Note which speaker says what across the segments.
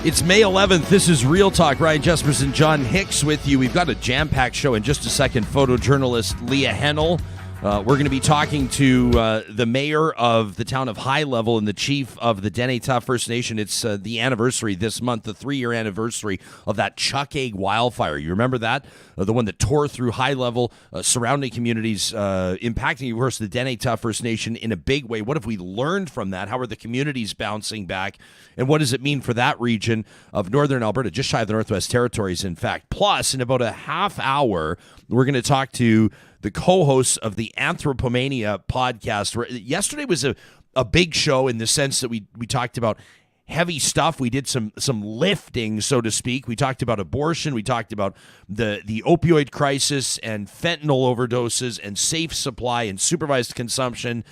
Speaker 1: It's May 11th. This is Real Talk. Ryan Jaspers and John Hicks with you. We've got a jam-packed show in just a second. Photojournalist Leah Hennel. We're going to be talking to the mayor of the town of High Level and the chief of the Dene Tha First Nation. It's the anniversary this month, the 3-year anniversary of that Chuckegg Wildfire. You remember that? The one that tore through High Level, surrounding communities, impacting, of course, the Dene Tha First Nation in a big way. What have we learned from that? How are the communities bouncing back? And what does it mean for that region of northern Alberta, just shy of the Northwest Territories, in fact? Plus, in about a half hour, we're going to talk to the co-hosts of the Anthropomania podcast. Yesterday was a big show in the sense that we talked about heavy stuff. We did some lifting, so to speak. We talked about abortion. We talked about the opioid crisis and fentanyl overdoses and safe supply and supervised consumption.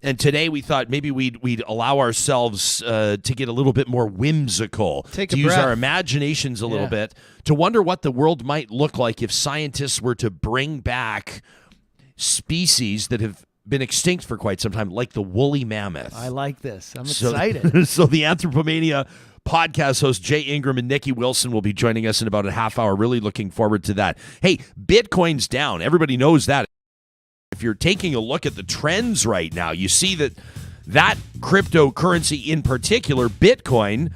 Speaker 1: And today we thought maybe we'd allow ourselves to get a little bit more whimsical, to use our imaginations a little bit, to wonder what the world might look like if scientists were to bring back species that have been extinct for quite some time, like the Woolly Mammoth.
Speaker 2: I like this. I'm excited.
Speaker 1: So the Anthropomania podcast host Jay Ingram and Niki Wilson will be joining us in about a half hour. Really looking forward to that. Hey, Bitcoin's down. Everybody knows that. If you're taking a look at the trends right now, you see that cryptocurrency in particular, Bitcoin,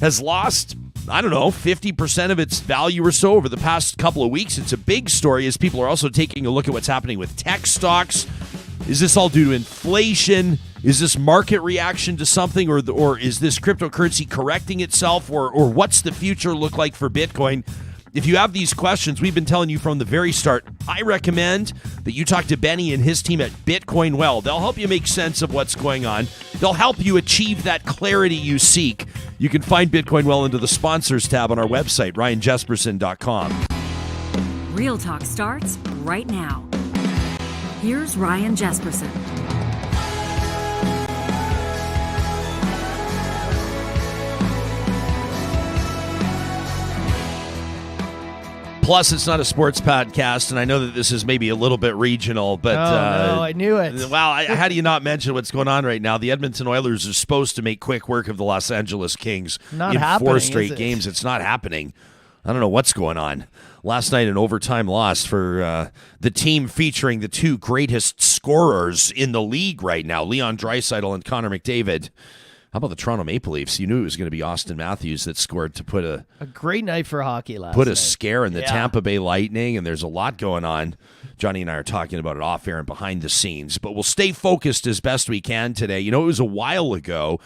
Speaker 1: has lost, 50% of its value or so over the past couple of weeks. It's a big story as people are also taking a look at what's happening with tech stocks. Is this all due to inflation? Is this market reaction to something, or is this cryptocurrency correcting itself, or what's the future look like for Bitcoin? If you have these questions, we've been telling you from the very start, I recommend that you talk to Benny and his team at Bitcoin Well. They'll help you make sense of what's going on. They'll help you achieve that clarity you seek. You can find Bitcoin Well under the sponsors tab on our website, ryanjesperson.com.
Speaker 3: Real Talk starts right now. Here's Ryan Jesperson.
Speaker 1: Plus, it's not a sports podcast, and I know that this is maybe a little bit regional, but...
Speaker 2: no, I knew it.
Speaker 1: Wow, how do you not mention what's going on right now? The Edmonton Oilers are supposed to make quick work of the Los Angeles Kings in 4 straight games. It's not happening. I don't know what's going on. Last night, an overtime loss for the team featuring the 2 greatest scorers in the league right now, Leon Draisaitl and Connor McDavid. How about the Toronto Maple Leafs? You knew it was going to be Austin Matthews that scored to put a
Speaker 2: great night for hockey last night.
Speaker 1: Put a scare in the Tampa Bay Lightning, and there's a lot going on. Johnny and I are talking about it off air and behind the scenes, but we'll stay focused as best we can today. You know, it was a while ago.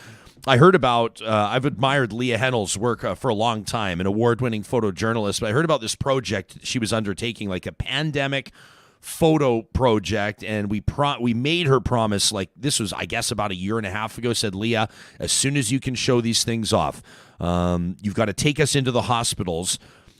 Speaker 1: I heard about, I've admired Leah Hennel's work for a long time, an award-winning photojournalist, but I heard about this project she was undertaking, like a pandemic photo project, and we made her promise, like this was, I guess, about a year and a half ago, said, Leah, as soon as you can show these things off, you've got to take us into the hospitals,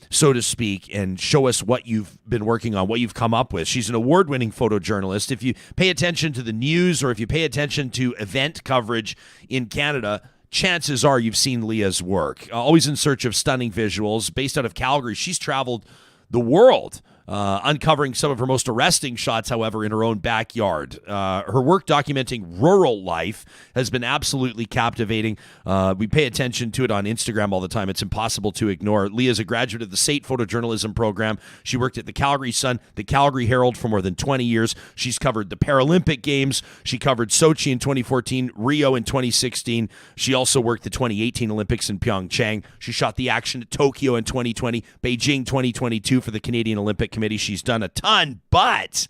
Speaker 1: so to speak, and show us what you've been working on, what you've come up with. She's an award-winning photojournalist. If you pay attention to the news or if you pay attention to event coverage in Canada, chances are you've seen Leah's work. Always in search of stunning visuals. Based out of Calgary, she's traveled the world, uncovering some of her most arresting shots, however, in her own backyard. Her work documenting rural life has been absolutely captivating. We pay attention to it on Instagram all the time. It's impossible to ignore. Leah's a graduate of the SAIT photojournalism program. She worked at the Calgary Sun, the Calgary Herald for more than 20 years. She's covered the Paralympic Games. She covered Sochi in 2014, Rio in 2016. She also worked the 2018 Olympics in Pyeongchang. She shot the action at Tokyo in 2020, Beijing 2022 for the Canadian Olympic Committee. She's done a ton, but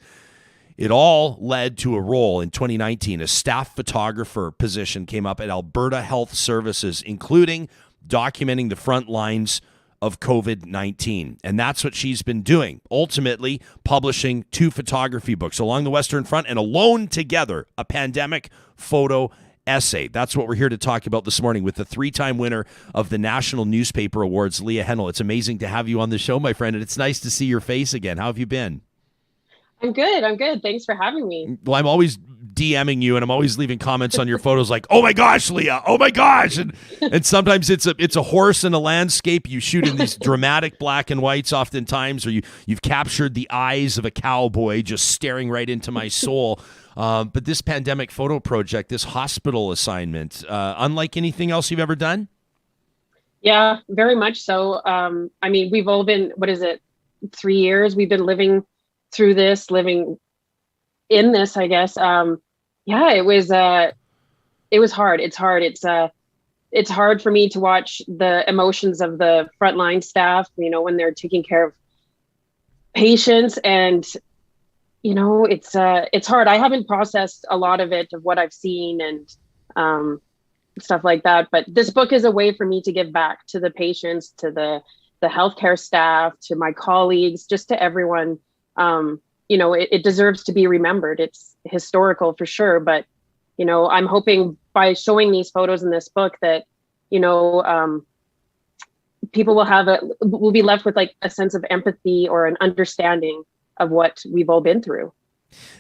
Speaker 1: it all led to a role in 2019. A staff photographer position came up at Alberta Health Services, including documenting the front lines of COVID-19. And that's what she's been doing, ultimately publishing 2 photography books, Along the Western Front and Alone Together, a pandemic photo essay. That's what we're here to talk about this morning with the 3-time winner of the National Newspaper Awards, Leah Hennel. It's amazing to have you on the show, my friend, and it's nice to see your face again. How have you been?
Speaker 4: I'm good. Thanks for having me.
Speaker 1: Well, I'm always DMing you, and I'm always leaving comments on your photos like, oh my gosh, Leah, oh my gosh. And sometimes it's a horse in a landscape. You shoot in these dramatic black and whites oftentimes, or you've captured the eyes of a cowboy just staring right into my soul. But this pandemic photo project, this hospital assignment, unlike anything else you've ever done?
Speaker 4: Yeah, very much so. I mean, we've all been, what is it, 3 years? We've been living through this, living in this, I guess. Yeah, it was hard. It's hard. It's hard for me to watch the emotions of the frontline staff, when they're taking care of patients, and it's hard. I haven't processed a lot of it, of what I've seen, and stuff like that. But this book is a way for me to give back to the patients, to the healthcare staff, to my colleagues, just to everyone. It deserves to be remembered. It's historical for sure, but I'm hoping by showing these photos in this book that people will be left with like a sense of empathy or an understanding of what we've all been through.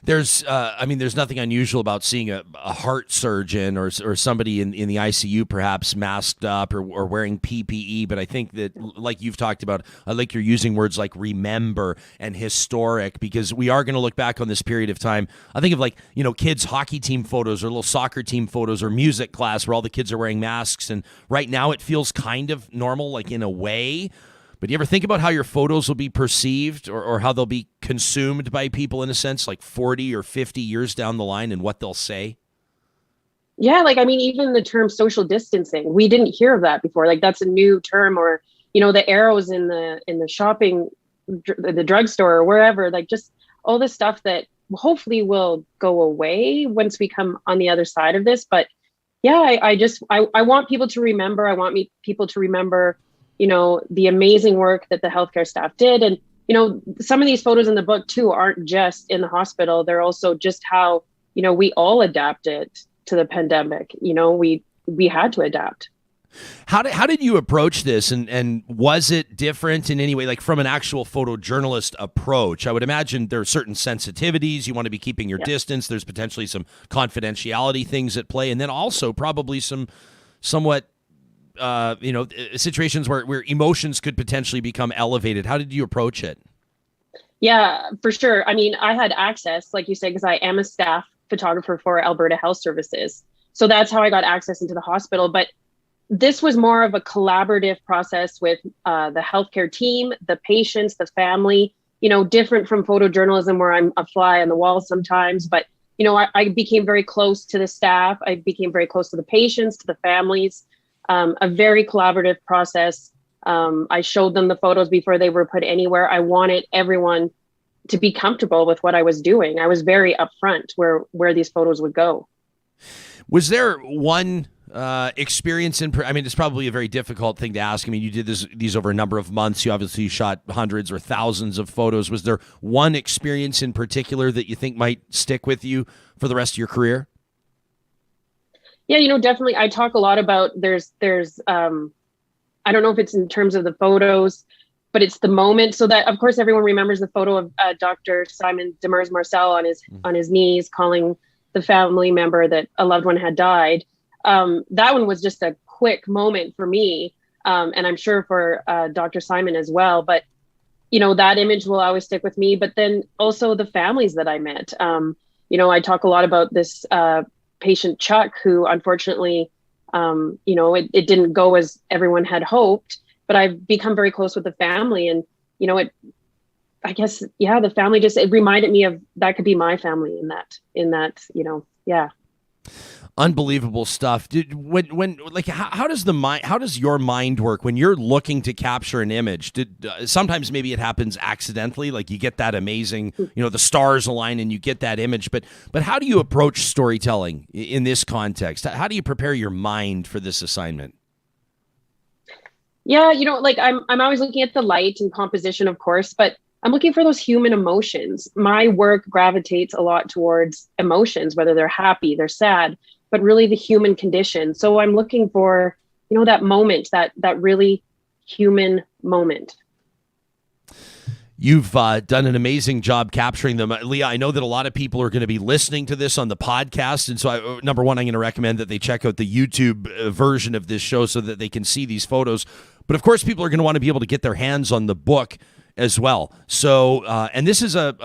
Speaker 1: There's nothing unusual about seeing a heart surgeon or somebody in the ICU perhaps masked up or wearing PPE. But I think that, like you've talked about, I like you're using words like remember and historic, because we are going to look back on this period of time. I think of kids' hockey team photos or little soccer team photos or music class where all the kids are wearing masks. And right now it feels kind of normal, like in a way. But do you ever think about how your photos will be perceived or how they'll be consumed by people in a sense, like 40 or 50 years down the line, and what they'll say?
Speaker 4: Yeah, even the term social distancing, we didn't hear of that before. Like, that's a new term. Or, the arrows in the shopping, the drugstore or wherever, like just all this stuff that hopefully will go away once we come on the other side of this. But yeah, I want people to remember. I want people to remember the amazing work that the healthcare staff did. And, some of these photos in the book too aren't just in the hospital. They're also just how, we all adapted to the pandemic. We had to adapt.
Speaker 1: How did you approach this? And was it different in any way, like from an actual photojournalist approach? I would imagine there are certain sensitivities. You want to be keeping your distance. There's potentially some confidentiality things at play. And then also probably some somewhat situations where emotions could potentially become elevated. How did you approach it?
Speaker 4: Yeah, for sure. I mean, I had access, like you said, because I am a staff photographer for Alberta Health Services. So that's how I got access into the hospital. But this was more of a collaborative process with the healthcare team, the patients, the family, different from photojournalism where I'm a fly on the wall sometimes. But, I became very close to the staff. I became very close to the patients, to the families. A very collaborative process. I showed them the photos before they were put anywhere. I wanted everyone to be comfortable with what I was doing. I was very upfront where these photos would go.
Speaker 1: Was there one experience it's probably a very difficult thing to ask. I mean, you did these over a number of months. You obviously shot hundreds or thousands of photos. Was there one experience in particular that you think might stick with you for the rest of your career?
Speaker 4: Yeah, definitely. I talk a lot about there's I don't know if it's in terms of the photos, but it's the moment. So that, of course, everyone remembers the photo of Dr. Simon Demers Marcel on his knees, calling the family member that a loved one had died. That one was just a quick moment for me, and I'm sure for Dr. Simon as well. But that image will always stick with me. But then also the families that I met. I talk a lot about this patient Chuck, who unfortunately, it didn't go as everyone had hoped, but I've become very close with the family. And, I guess, the family it reminded me of that could be my family in that, yeah.
Speaker 1: Unbelievable stuff. How does your mind work when you're looking to capture an image? Sometimes maybe it happens accidentally, like you get that amazing, the stars align and you get that image. But how do you approach storytelling in this context? How do you prepare your mind for this assignment?
Speaker 4: Yeah, I'm always looking at the light and composition, of course, but I'm looking for those human emotions. My work gravitates a lot towards emotions, whether they're happy, they're sad, but really the human condition. So I'm looking for, that moment, that really human moment.
Speaker 1: You've done an amazing job capturing them. Leah, I know that a lot of people are going to be listening to this on the podcast. And so, number one, I'm going to recommend that they check out the YouTube version of this show so that they can see these photos. But of course, people are going to want to be able to get their hands on the book as well. So, and this is a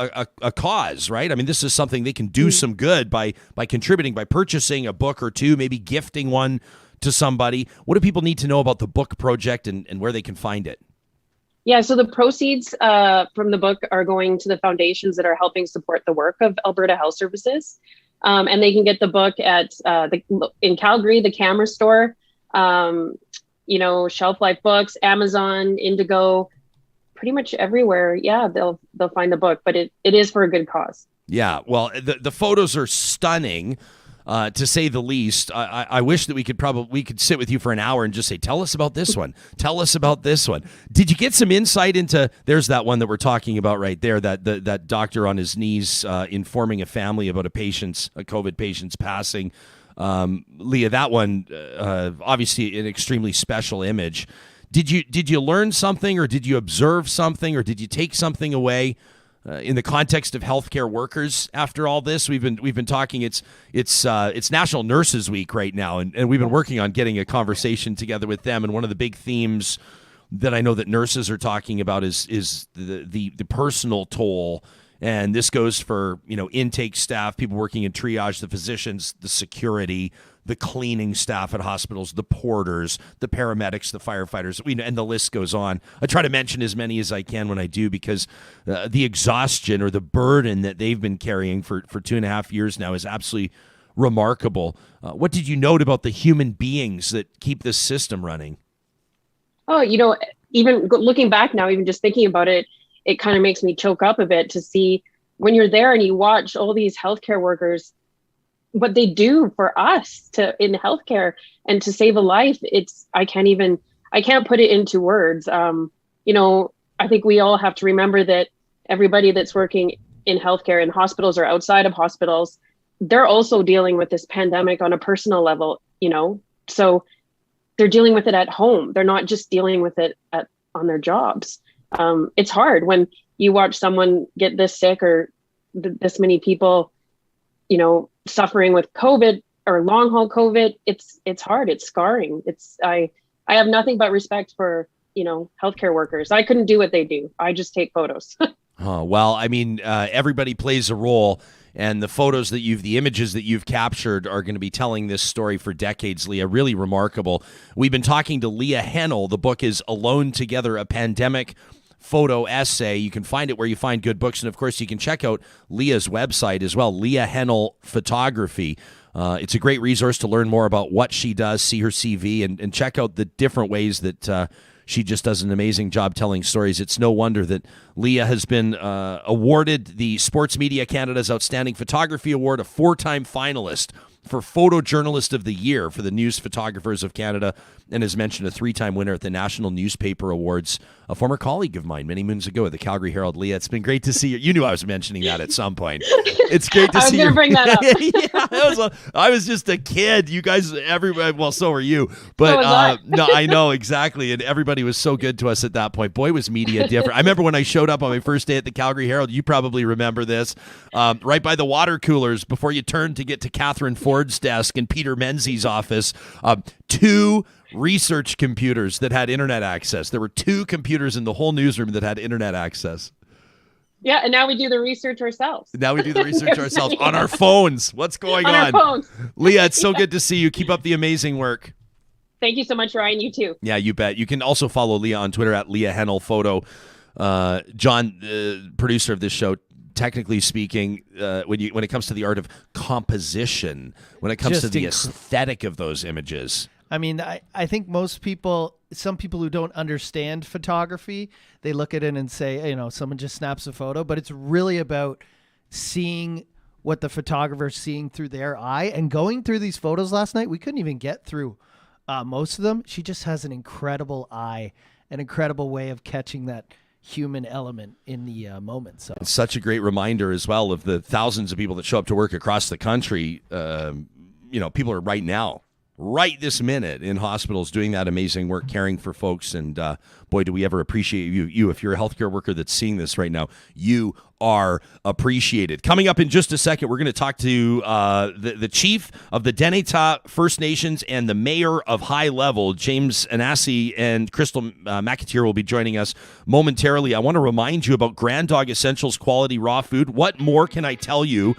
Speaker 1: cause, right? I mean, this is something they can do some good by contributing, by purchasing a book or two, maybe gifting one to somebody. What do people need to know about the book project and where they can find it?
Speaker 4: Yeah, so the proceeds from the book are going to the foundations that are helping support the work of Alberta Health Services. And they can get the book at in Calgary, the Camera Store, Shelf Life Books, Amazon, Indigo, pretty much everywhere. Yeah, they'll find the book, but it is for a good cause.
Speaker 1: Yeah, well, the photos are stunning, to say the least. I wish that we could sit with you for an hour and just say, tell us about this one. Tell us about this one. Did you get some insight into, there's that one that we're talking about right there, that doctor on his knees informing a family about a COVID patient's passing. Leah, that one, obviously an extremely special image. Did you learn something, or did you observe something, or did you take something away in the context of healthcare workers after all this? We've been talking. It's National Nurses Week right now, and we've been working on getting a conversation together with them. And one of the big themes that I know that nurses are talking about is the personal toll. And this goes for, intake staff, people working in triage, the physicians, the security, the cleaning staff at hospitals, the porters, the paramedics, the firefighters, and the list goes on. I try to mention as many as I can when I do, because the exhaustion or the burden that they've been carrying for 2.5 years now is absolutely remarkable. What did you note about the human beings that keep this system running?
Speaker 4: Oh, even looking back now, even just thinking about it, it kind of makes me choke up a bit to see when you're there and you watch all these healthcare workers, what they do for us in healthcare and to save a life. I can't put it into words. I think we all have to remember that everybody that's working in healthcare in hospitals or outside of hospitals, they're also dealing with this pandemic on a personal level, so they're dealing with it at home. They're not just dealing with it on their jobs. It's hard when you watch someone get this sick, or this many people, suffering with COVID or long haul COVID. It's hard. It's scarring. I have nothing but respect for, healthcare workers. I couldn't do what they do. I just take photos.
Speaker 1: Well, I mean, everybody plays a role, and the images that you've captured are going to be telling this story for decades, Leah. Really remarkable. We've been talking to Leah Hennel. The book is Alone Together, a Pandemic Photo Essay. You can find it where you find good books, and of course you can check out Leah's website as well, Leah Hennel Photography. It's a great resource to learn more about what she does, see her CV, and check out the different ways that she just does an amazing job telling stories. It's no wonder that Leah has been awarded the Sports Media Canada's Outstanding Photography Award, a 4-time finalist for Photojournalist of the Year for the News Photographers of Canada, and as mentioned, a 3-time winner at the National Newspaper Awards, a former colleague of mine many moons ago at the Calgary Herald. Leah, it's been great to see you. You knew I was mentioning that at some point. It's great to see you.
Speaker 4: I was going to bring that
Speaker 1: Yeah,
Speaker 4: up.
Speaker 1: I was just a kid. You guys, everybody, well, so were you. But no, I know, exactly. And everybody was so good to us at that point. Boy, was media different. I remember when I showed up on my first day at the Calgary Herald, you probably remember this, right by the water coolers before you turned to get to Catherine Ford's desk and Peter Menzies' office, 2 research computers that had internet access. There were 2 computers in the whole newsroom that had internet access.
Speaker 4: Yeah, and now we do the research ourselves.
Speaker 1: Now we do the research ourselves on our phones. What's going on?
Speaker 4: Our phones.
Speaker 1: Leah, it's so good to see you. Keep up the amazing work.
Speaker 4: Thank you so much, Ryan. You too.
Speaker 1: Yeah, you bet. You can also follow Leah on Twitter at Leah Hennel Photo. John, producer of this show, technically speaking, when it comes to the art of composition, when it comes to the aesthetic of those images.
Speaker 2: I mean, I think some people who don't understand photography, they look at it and say, someone just snaps a photo, but it's really about seeing what the photographer's seeing through their eye. And going through these photos last night, we couldn't even get through most of them. She just has an incredible eye, an incredible way of catching that human element in the moment. So
Speaker 1: it's such a great reminder as well of the thousands of people that show up to work across the country. People are right this minute in hospitals doing that amazing work, caring for folks. And boy, do we ever appreciate you. If you're a healthcare worker that's seeing this right now, you are appreciated. Coming up in just a second, we're going to talk to the chief of the Dene Tha First Nations and the mayor of High Level, James Ahnassay, and Crystal McAteer will be joining us momentarily. I want to remind you about Grand Dog Essentials quality raw food. What more can I tell you?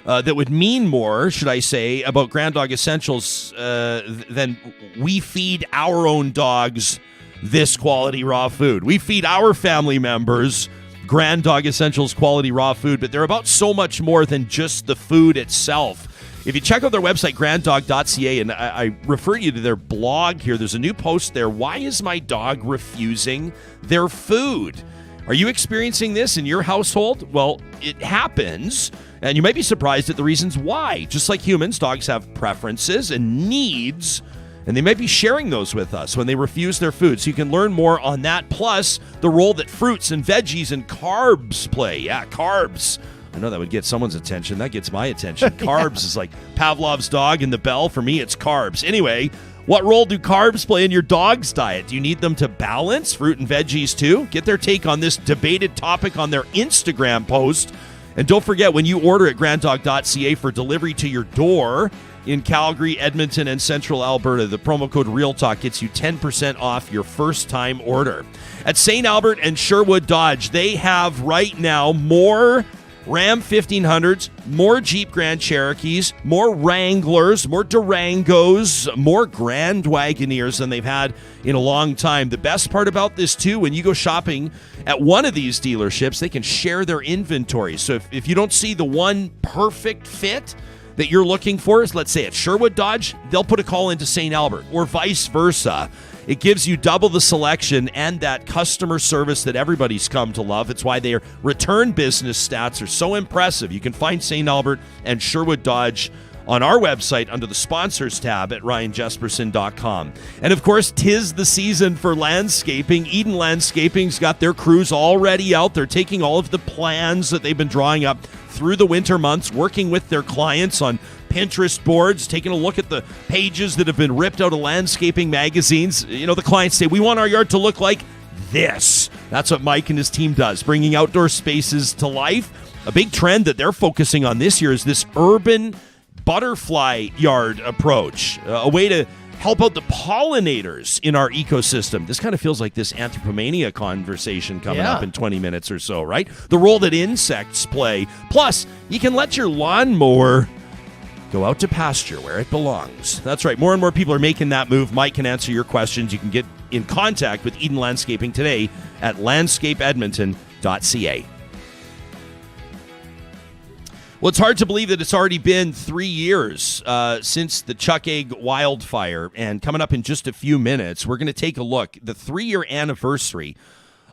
Speaker 1: that would mean more, should I say, about Grand Dog Essentials than we feed our own dogs this quality raw food. We feed our family members Grand Dog Essentials quality raw food, but they're about so much more than just the food itself. If you check out their website, granddog.ca, and I refer you to their blog here, there's a new post there. Why is my dog refusing their food? Are you experiencing this in your household? Well, it happens, and you might be surprised at the reasons why. Just like humans, dogs have preferences and needs, and they might be sharing those with us when they refuse their food. So you can learn more on that, plus the role that fruits and veggies and carbs play. Yeah, carbs. I know that would get someone's attention. That gets my attention. Carbs is like Pavlov's dog and the bell. For me, it's carbs. Anyway, what role do carbs play in your dog's diet? Do you need them to balance fruit and veggies too? Get their take on this debated topic on their Instagram post. And don't forget, when you order at granddog.ca for delivery to your door in Calgary, Edmonton, and Central Alberta, the promo code REALTALK gets you 10% off your first-time order. At St. Albert and Sherwood Dodge, they have right now more Ram 1500s, more Jeep Grand Cherokees, more Wranglers, more Durangos, more Grand Wagoneers than they've had in a long time. The best part about this, too, when you go shopping at one of these dealerships, they can share their inventory. So if you don't see the one perfect fit that you're looking for, let's say at Sherwood Dodge, they'll put a call into St. Albert, or vice versa. It gives you double the selection and that customer service that everybody's come to love. It's why their return business stats are so impressive. You can find St. Albert and Sherwood Dodge on our website under the sponsors tab at ryanjesperson.com. And of course, 'tis the season for landscaping. Eden Landscaping's got their crews already out. They're taking all of the plans that they've been drawing up through the winter months, working with their clients on Pinterest boards, taking a look at the pages that have been ripped out of landscaping magazines. You know, the clients say, we want our yard to look like this. That's what Mike and his team does, bringing outdoor spaces to life. A big trend that they're focusing on this year is this urban butterfly yard approach, a way to help out the pollinators in our ecosystem. This kind of feels like this Anthropomania conversation coming up in 20 minutes or so, right? The role that insects play. Plus, you can let your lawnmower go out to pasture where it belongs. That's right. More and more people are making that move. Mike can answer your questions. You can get in contact with Eden Landscaping today at landscapeedmonton.ca. Well, it's hard to believe that it's already been 3 years since the Chuckegg Wildfire. And coming up in just a few minutes, we're going to take a look at the 3-year anniversary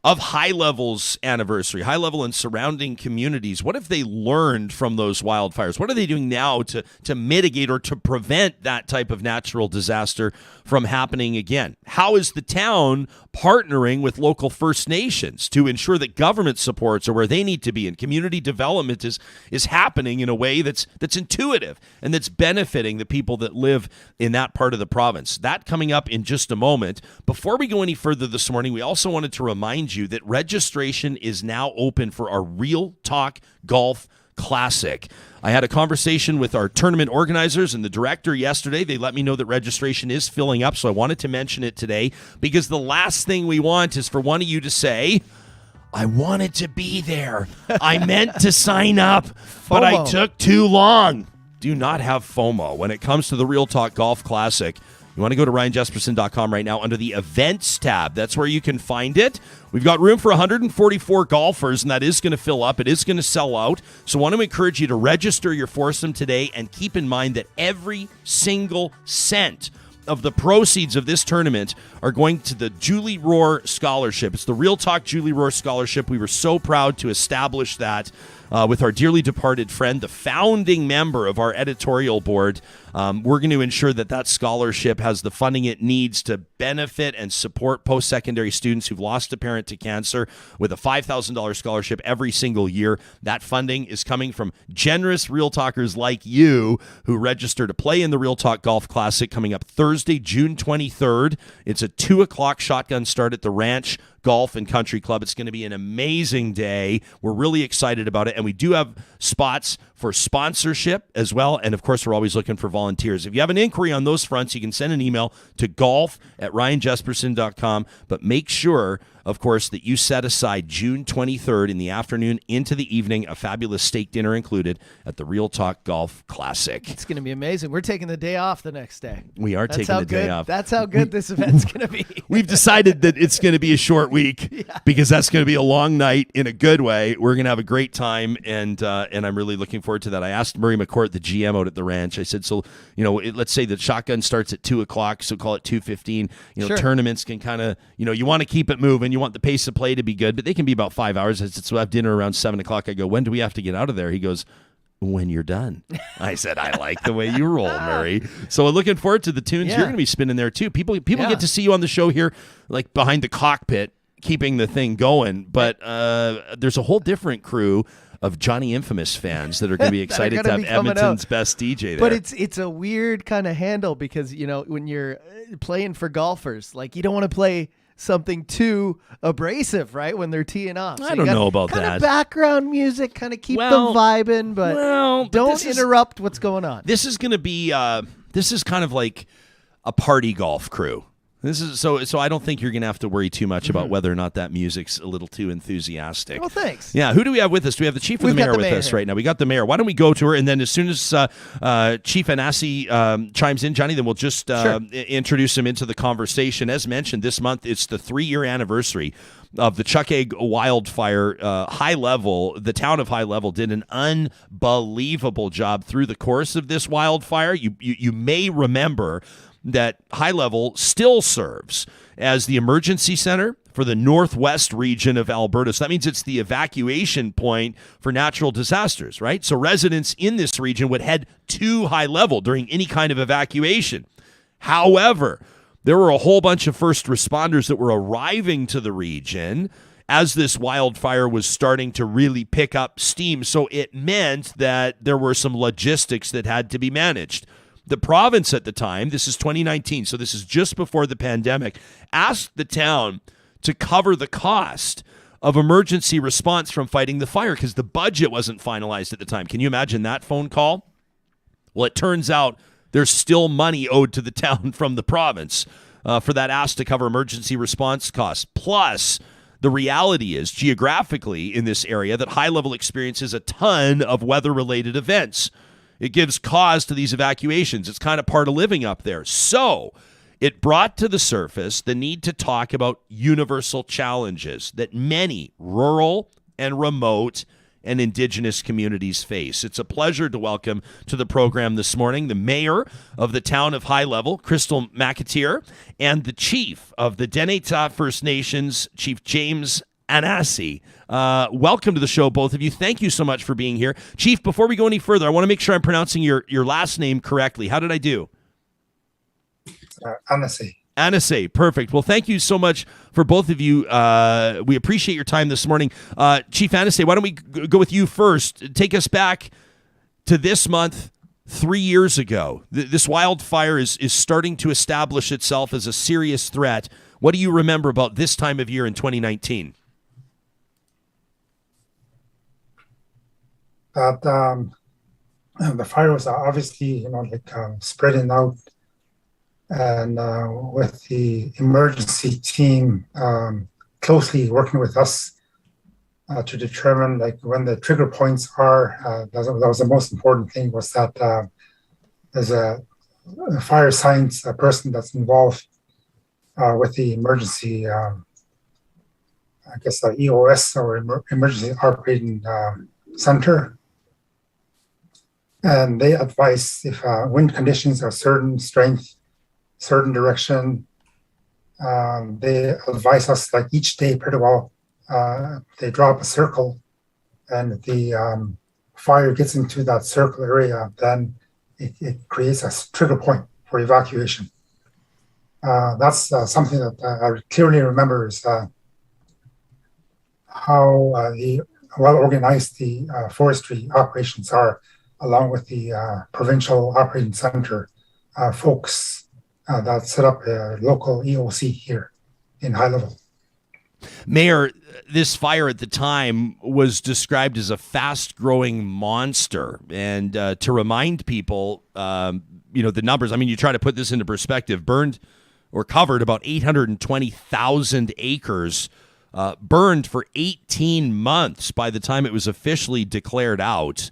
Speaker 1: of High Level's anniversary, High Level and surrounding communities. What have they learned from those wildfires? What are they doing now to mitigate or to prevent that type of natural disaster from happening again? How is the town partnering with local First Nations to ensure that government supports are where they need to be and community development is happening in a way that's intuitive and that's benefiting the people that live in that part of the province? That coming up in just a moment. Before we go any further this morning, we also wanted to remind you that registration is now open for our Real Talk Golf Classic. I had a conversation with our tournament organizers and the director yesterday. They let me know that registration is filling up, so I wanted to mention it today because the last thing we want is for one of you to say, I wanted to be there. I meant to sign up, but I took too long. Do not have FOMO when it comes to the Real Talk Golf Classic. You want to go to ryanjesperson.com right now under the events tab. That's where you can find it. We've got room for 144 golfers, and that is going to fill up. It is going to sell out. So I want to encourage you to register your foursome today, and keep in mind that every single cent of the proceeds of this tournament are going to the Julie Rohr Scholarship. It's the Real Talk Julie Rohr Scholarship. We were so proud to establish that with our dearly departed friend, the founding member of our editorial board. We're going to ensure that that scholarship has the funding it needs to benefit and support post-secondary students who've lost a parent to cancer with a $5,000 scholarship every single year. That funding is coming from generous Real Talkers like you who register to play in the Real Talk Golf Classic coming up Thursday, June 23rd. It's a 2 o'clock shotgun start at the Ranch Golf and Country Club. It's going to be an amazing day. We're really excited about it, and we do have spots for sponsorship as well. And of course, we're always looking for volunteers. If you have an inquiry on those fronts, you can send an email to golf@ryanjesperson.com. But make sure, of course, that you set aside June 23rd in the afternoon into the evening, a fabulous steak dinner included at the Real Talk Golf Classic.
Speaker 2: It's going to be amazing. We're taking the day off the next day.
Speaker 1: We are taking the day off.
Speaker 2: That's how good this event's going to be.
Speaker 1: We've decided that it's going to be a short week because that's going to be a long night in a good way. We're going to have a great time, and I'm really looking forward to that. I asked Murray McCourt, the GM out at the ranch, I said, so, let's say the shotgun starts at 2 o'clock, so call it 2:15.
Speaker 2: Sure.
Speaker 1: Tournaments can kind of, you want to keep it moving. You want the pace of play to be good, but they can be about 5 hours. So I have dinner around 7 o'clock. I go, when do we have to get out of there? He goes, when you're done. I said, I like the way you roll, Murray. So we're looking forward to the tunes you're going to be spinning there too. People get to see you on the show here, like behind the cockpit, keeping the thing going. But there's a whole different crew of Johnny Infamous fans that are going to be excited to have Edmonton's best DJ there.
Speaker 2: But it's a weird kind of handle because, when you're playing for golfers, like you don't want to play something too abrasive, right? When they're teeing off. So
Speaker 1: I don't know about
Speaker 2: kind
Speaker 1: that.
Speaker 2: of background music, kind of keep them vibing, but don't interrupt what's going on.
Speaker 1: This is going to be, this is kind of like a party golf crew. This is so I don't think you're going to have to worry too much about whether or not that music's a little too enthusiastic.
Speaker 2: Well, thanks.
Speaker 1: Yeah, who do we have with us? Do we have the chief or the mayor with us right now? We got the mayor. Why don't we go to her, and then as soon as Chief Ahnassay chimes in, Johnny, then we'll just introduce him into the conversation. As mentioned, this month it's the 3-year anniversary of the Chuckegg Wildfire. High Level, the town of High Level, did an unbelievable job through the course of this wildfire. You may remember that High Level still serves as the emergency center for the northwest region of Alberta. So that means it's the evacuation point for natural disasters, right? So residents in this region would head to High Level during any kind of evacuation. However, there were a whole bunch of first responders that were arriving to the region as this wildfire was starting to really pick up steam. So it meant that there were some logistics that had to be managed. The province at the time, this is 2019, so this is just before the pandemic, asked the town to cover the cost of emergency response from fighting the fire because the budget wasn't finalized at the time. Can you imagine that phone call? Well, it turns out there's still money owed to the town from the province for that ask to cover emergency response costs. Plus, the reality is, geographically in this area, that High Level experiences a ton of weather-related events. It gives cause to these evacuations. It's kind of part of living up there. So it brought to the surface the need to talk about universal challenges that many rural and remote and Indigenous communities face. It's a pleasure to welcome to the program this morning the mayor of the town of High Level, Crystal McAteer, and the chief of the Dene Tha First Nations, Chief James Ahnassay. Welcome to the show, both of you. Thank you so much for being here. Chief, before we go any further, I want to make sure I'm pronouncing your last name correctly. How did I do?
Speaker 5: Ahnassay.
Speaker 1: Ahnassay, perfect. Well, thank you so much for both of you. We appreciate your time this morning. Chief Ahnassay, why don't we go with you first? Take us back to this month, 3 years ago. This wildfire is starting to establish itself as a serious threat. What do you remember about this time of year in 2019?
Speaker 5: That the fire was obviously, spreading out, and with the emergency team closely working with us to determine when the trigger points are. That was the most important thing, was that there's a fire science person that's involved with the emergency, EOS, or Emergency Operating Center. And they advise if wind conditions are certain strength, certain direction. They advise us each day pretty well. They draw up a circle, and the fire gets into that circle area, then it creates a trigger point for evacuation. That's something that I clearly remember, is how well organized the forestry operations are, along with the provincial operating center folks that set up a local EOC here in High Level.
Speaker 1: Mayor, this fire at the time was described as a fast-growing monster. And to remind people, the numbers, I mean, you try to put this into perspective, burned or covered about 820,000 acres, burned for 18 months by the time it was officially declared out.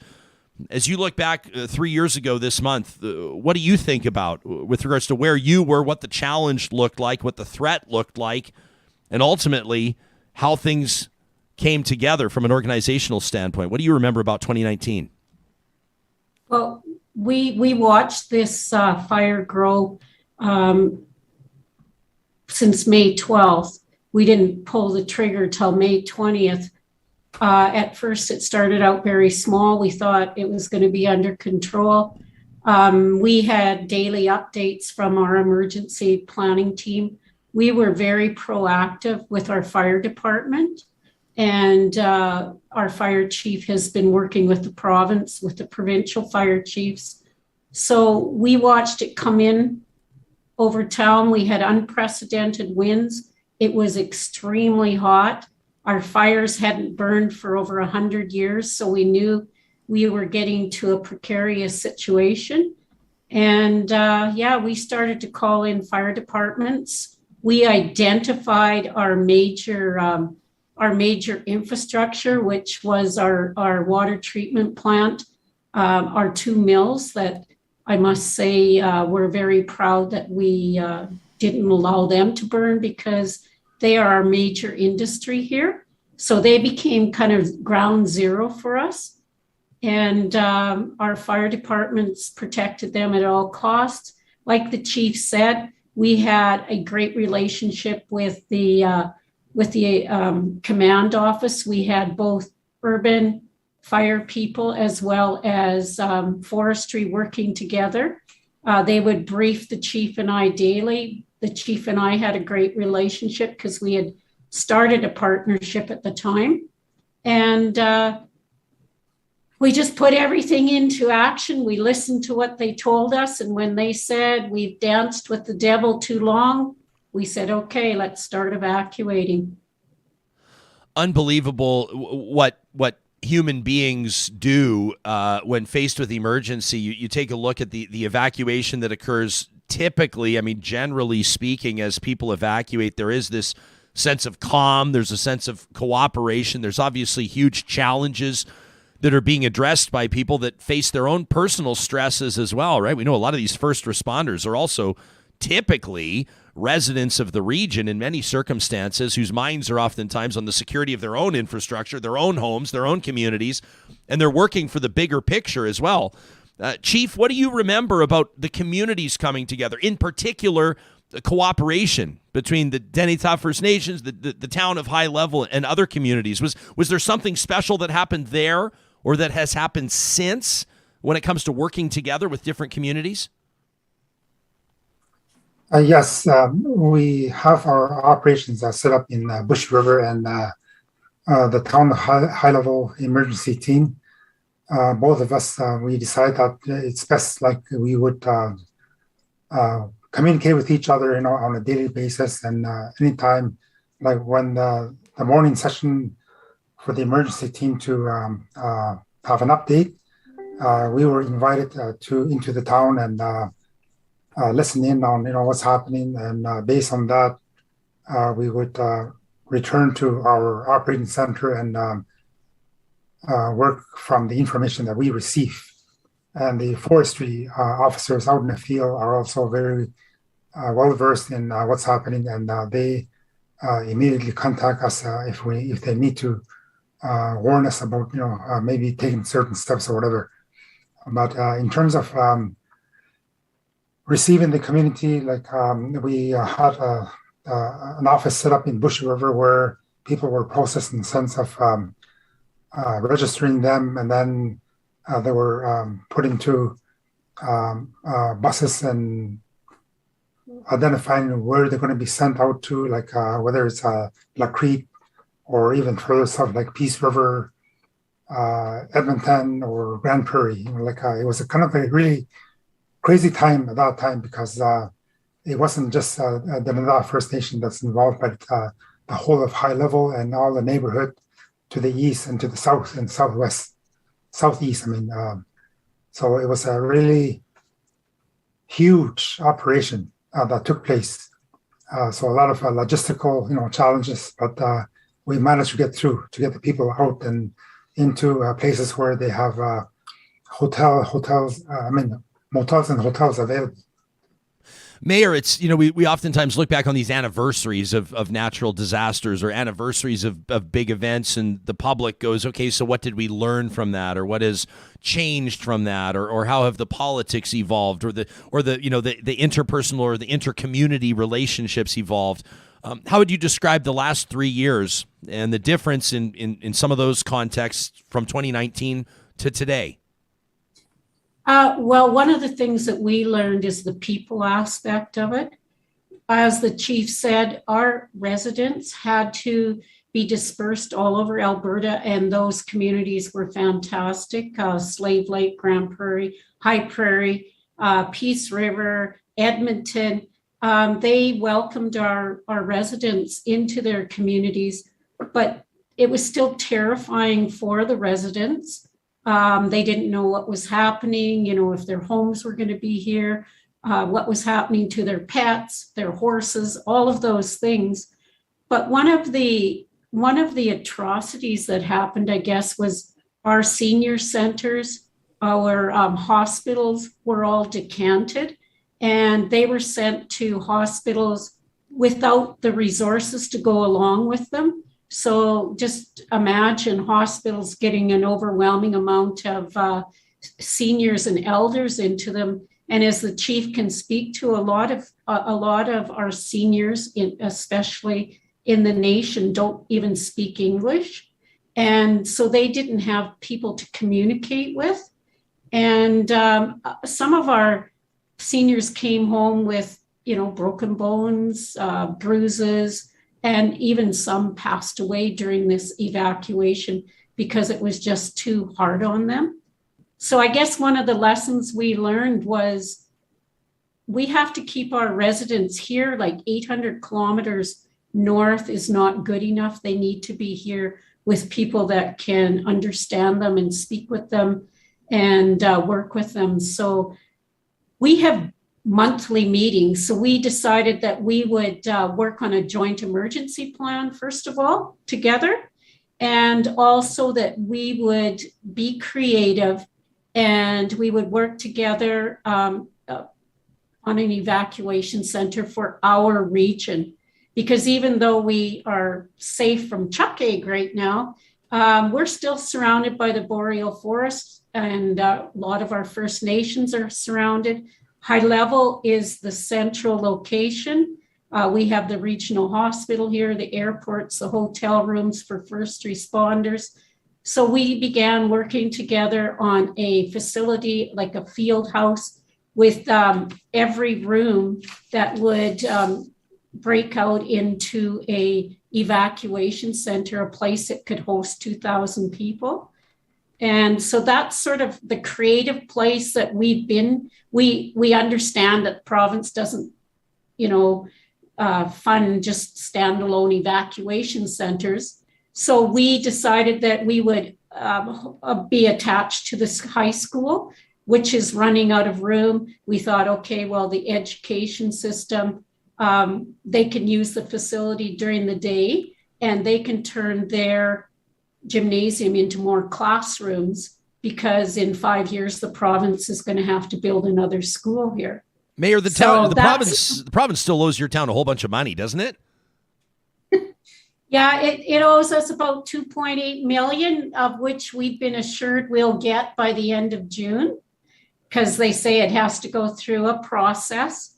Speaker 1: As you look back 3 years ago this month, what do you think about with regards to where you were, what the challenge looked like, what the threat looked like, and ultimately how things came together from an organizational standpoint? What do you remember about 2019?
Speaker 6: Well, we watched this fire grow since May 12th. We didn't pull the trigger till May 20th. At first, it started out very small. We thought it was going to be under control. We had daily updates from our emergency planning team. We were very proactive with our fire department, and our fire chief has been working with the province, with the provincial fire chiefs. So we watched it come in over town. We had unprecedented winds. It was extremely hot. Our fires hadn't burned for over 100 years, so we knew we were getting to a precarious situation. And we started to call in fire departments. We identified our major infrastructure, which was our water treatment plant, our two mills that I must say we're very proud that we didn't allow them to burn because they are our major industry here. So they became kind of ground zero for us. And our fire departments protected them at all costs. Like the chief said, we had a great relationship with the command office. We had both urban fire people as well as forestry working together. They would brief the chief and I daily. The chief and I had a great relationship because we had started a partnership at the time. And we just put everything into action. We listened to what they told us. And when they said, we've danced with the devil too long, we said, okay, let's start evacuating.
Speaker 1: Unbelievable what human beings do when faced with emergency. You take a look at the evacuation that occurs typically, I mean, generally speaking, as people evacuate, there is this sense of calm. There's a sense of cooperation. There's obviously huge challenges that are being addressed by people that face their own personal stresses as well, right? We know a lot of these first responders are also typically residents of the region in many circumstances whose minds are oftentimes on the security of their own infrastructure, their own homes, their own communities, and they're working for the bigger picture as well. Chief, what do you remember about the communities coming together, in particular the cooperation between the Dene Tha First Nations, the town of High Level, and other communities? Was there something special that happened there or that has happened since when it comes to working together with different communities?
Speaker 5: Yes, we have our operations set up in Bush River and the town high level emergency team. Both of us, we decided that it's best like we would communicate with each other, on a daily basis. And anytime, like when the morning session for the emergency team to have an update, we were invited into the town and listen in on what's happening, and based on that, we would return to our operating center and work from the information that we receive. And the forestry officers out in the field are also very well versed in what's happening, and they immediately contact us if they need to warn us about maybe taking certain steps or whatever. But in terms of receiving the community, like we had an office set up in Bush River where people were processed in the sense of registering them, and then they were put into buses and identifying where they're going to be sent out to, like whether it's La Crete or even further south like Peace River, Edmonton, or Grand Prairie. It was a kind of a really crazy time at that time because it wasn't just the Dene Tha First Nation that's involved, but the whole of High Level and all the neighborhood to the east and to the south and southeast. So it was a really huge operation that took place. So a lot of logistical, challenges, but we managed to get through to get the people out and into places where they have motels and hotels available.
Speaker 1: Mayor, it's, we oftentimes look back on these anniversaries of natural disasters or anniversaries of big events, and the public goes, okay, so what did we learn from that, or what has changed from that, or how have the politics evolved, or the interpersonal or the intercommunity relationships evolved? How would you describe the last 3 years and the difference in some of those contexts from 2019 to today?
Speaker 6: Well, one of the things that we learned is the people aspect of it. As the chief said, our residents had to be dispersed all over Alberta, and those communities were fantastic. Slave Lake, Grand Prairie, High Prairie, Peace River, Edmonton. They welcomed our residents into their communities, but it was still terrifying for the residents. They didn't know what was happening, if their homes were going to be here, what was happening to their pets, their horses, all of those things. But one of the atrocities that happened, I guess, was our senior centers, our hospitals were all decanted, and they were sent to hospitals without the resources to go along with them. So just imagine hospitals getting an overwhelming amount of seniors and elders into them. And as the chief can speak to, a lot of our seniors, especially in the nation, don't even speak English. And so they didn't have people to communicate with. And some of our seniors came home with, broken bones, bruises, and even some passed away during this evacuation because it was just too hard on them. So I guess one of the lessons we learned was we have to keep our residents here. Like 800 kilometers north is not good enough. They need to be here with people that can understand them and speak with them and work with them. So we have monthly meetings. So we decided that we would work on a joint emergency plan, first of all, together, and also that we would be creative and we would work together on an evacuation center for our region. Because even though we are safe from Chuckegg right now, we're still surrounded by the boreal forest, and a lot of our First Nations are surrounded. High Level is the central location. We have the regional hospital here, the airports, the hotel rooms for first responders. So we began working together on a facility, like a field house, with every room that would break out into a evacuation center, a place that could host 2,000 people. And so that's sort of the creative place that we've been. We understand that the province doesn't, fund just standalone evacuation centers. So we decided that we would be attached to this high school, which is running out of room. We thought, okay, well, the education system, they can use the facility during the day and they can turn their gymnasium into more classrooms, because in 5 years the province is going to have to build another school here.
Speaker 1: Mayor, the province still owes your town a whole bunch of money, doesn't it?
Speaker 6: Yeah, it owes us about 2.8 million, of which we've been assured we'll get by the end of June, because they say it has to go through a process,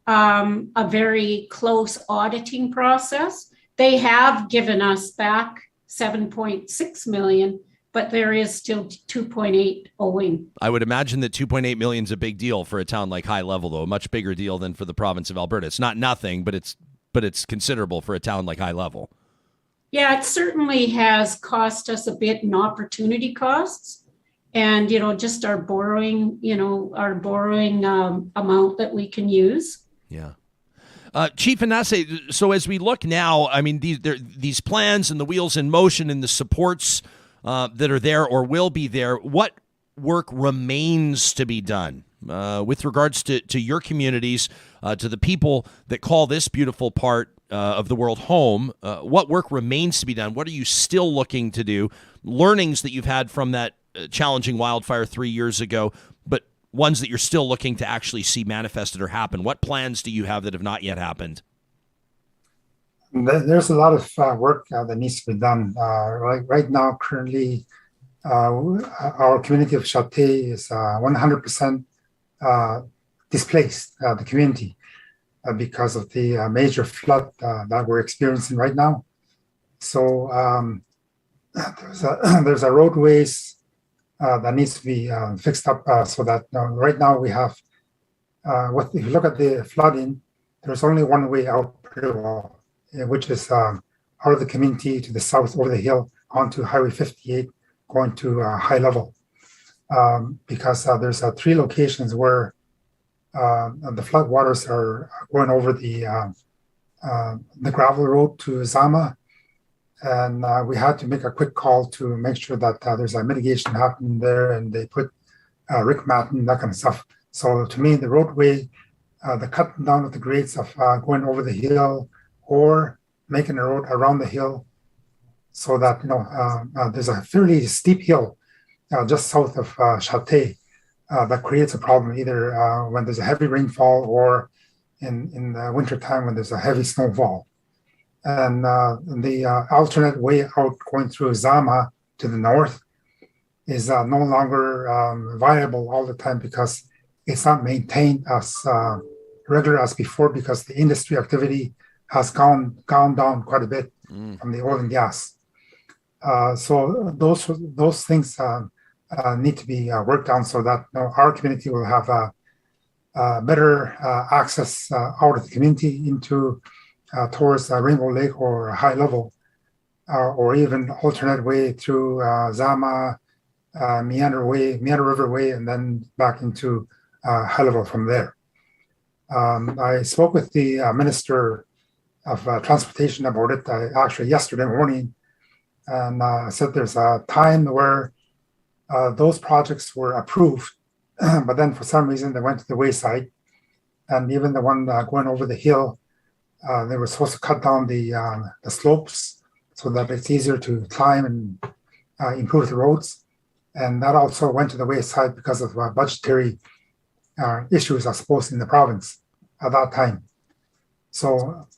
Speaker 6: a very close auditing process. They have given us back 7.6 million, but there is still 2.8 owing.
Speaker 1: I would imagine that 2.8 million is a big deal for a town like High Level, though, a much bigger deal than for the province of Alberta. It's not nothing, but it's considerable for a town like High Level.
Speaker 6: Yeah, it certainly has cost us a bit in opportunity costs, and just our borrowing amount that we can use.
Speaker 1: Yeah. Chief Ahnassay, so as we look now, I mean, these plans and the wheels in motion and the supports that are there or will be there, what work remains to be done with regards to your communities, to the people that call this beautiful part of the world home? What work remains to be done? What are you still looking to do? Learnings that you've had from that challenging wildfire 3 years ago, but ones that you're still looking to actually see manifested or happen. What plans do you have that have not yet happened?
Speaker 5: There's a lot of work that needs to be done. Right now, currently, our community of Chate is 100% displaced, the community, because of the major flood that we're experiencing right now. So there's a roadways that needs to be fixed up so that right now we have, if you look at the flooding, there's only one way out pretty well, which is out of the community to the south over the hill onto Highway 58, going to high level. Because there's 3 locations where the flood waters are going over the gravel road to Zama. And we had to make a quick call to make sure that there's a mitigation happening there, and they put rick matting, that kind of stuff. So to me, the roadway, the cutting down of the grades of going over the hill or making a road around the hill, so that there's a fairly steep hill just south of Chate that creates a problem either when there's a heavy rainfall or in the wintertime when there's a heavy snowfall. And the alternate way out going through Zama to the north is no longer viable all the time because it's not maintained as regular as before, because the industry activity has gone down quite a bit from the oil and gas. So those things need to be worked on so that our community will have better access out of the community into towards Rainbow Lake or high level, or even alternate way through Zama, Meander River Way, and then back into high level from there. I spoke with the Minister of Transportation about it actually yesterday morning, and I said there's a time where those projects were approved, but then for some reason they went to the wayside, and even the one going over the hill, they were supposed to cut down the slopes so that it's easier to climb and improve the roads. And that also went to the wayside because of budgetary issues, I suppose, in the province at that time. So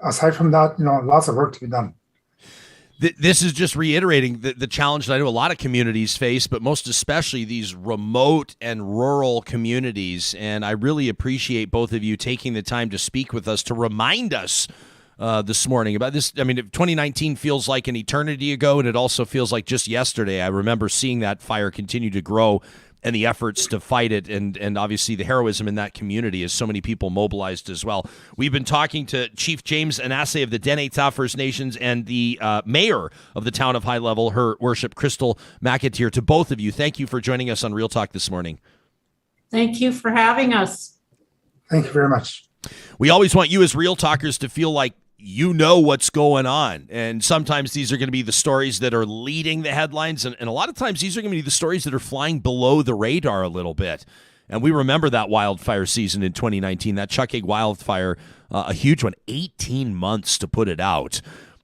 Speaker 5: aside from that, lots of work to be done.
Speaker 1: This is just reiterating the challenge that I know a lot of communities face, but most especially these remote and rural communities. And I really appreciate both of you taking the time to speak with us to remind us this morning about this. I mean, 2019 feels like an eternity ago, and it also feels like just yesterday. I remember seeing that fire continue to grow and the efforts to fight it, and obviously the heroism in that community as so many people mobilized as well. We've been talking to Chief James Ahnassay of the Dene Tha First Nations and the mayor of the town of High Level, Her Worship Crystal McAteer. To both of you, thank you for joining us on Real Talk this morning.
Speaker 6: Thank you for having us.
Speaker 5: Thank you very much.
Speaker 1: We always want you as Real Talkers to feel like you know what's going on. And sometimes these are going to be the stories that are leading the headlines. And a lot of times these are going to be the stories that are flying below the radar a little bit. And we remember that wildfire season in 2019, that Chuckegg Wildfire, a huge one, 18 months to put it out.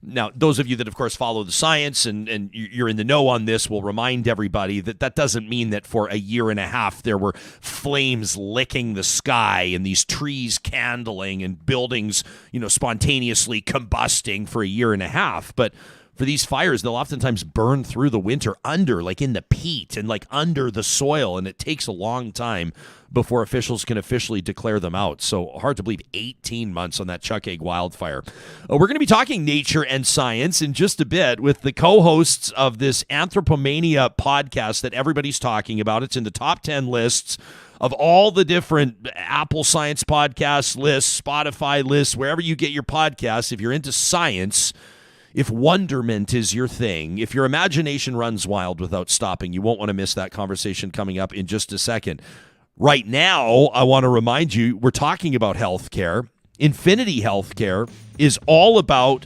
Speaker 1: Now, those of you that, of course, follow the science and you're in the know on this will remind everybody that that doesn't mean that for a year and a half there were flames licking the sky and these trees candling and buildings, spontaneously combusting for a year and a half. But for these fires, they'll oftentimes burn through the winter in the peat and under the soil, and it takes a long time before officials can officially declare them out. So hard to believe 18 months on that Chuckegg wildfire. We're going to be talking nature and science in just a bit with the co-hosts of this Anthropomania podcast that everybody's talking about. It's in the top 10 lists of all the different Apple Science Podcast lists, Spotify lists, wherever you get your podcasts. If you're into science, if wonderment is your thing, if your imagination runs wild without stopping, you won't want to miss that conversation coming up in just a second. Right now, I want to remind you, we're talking about healthcare. Infinity Healthcare is all about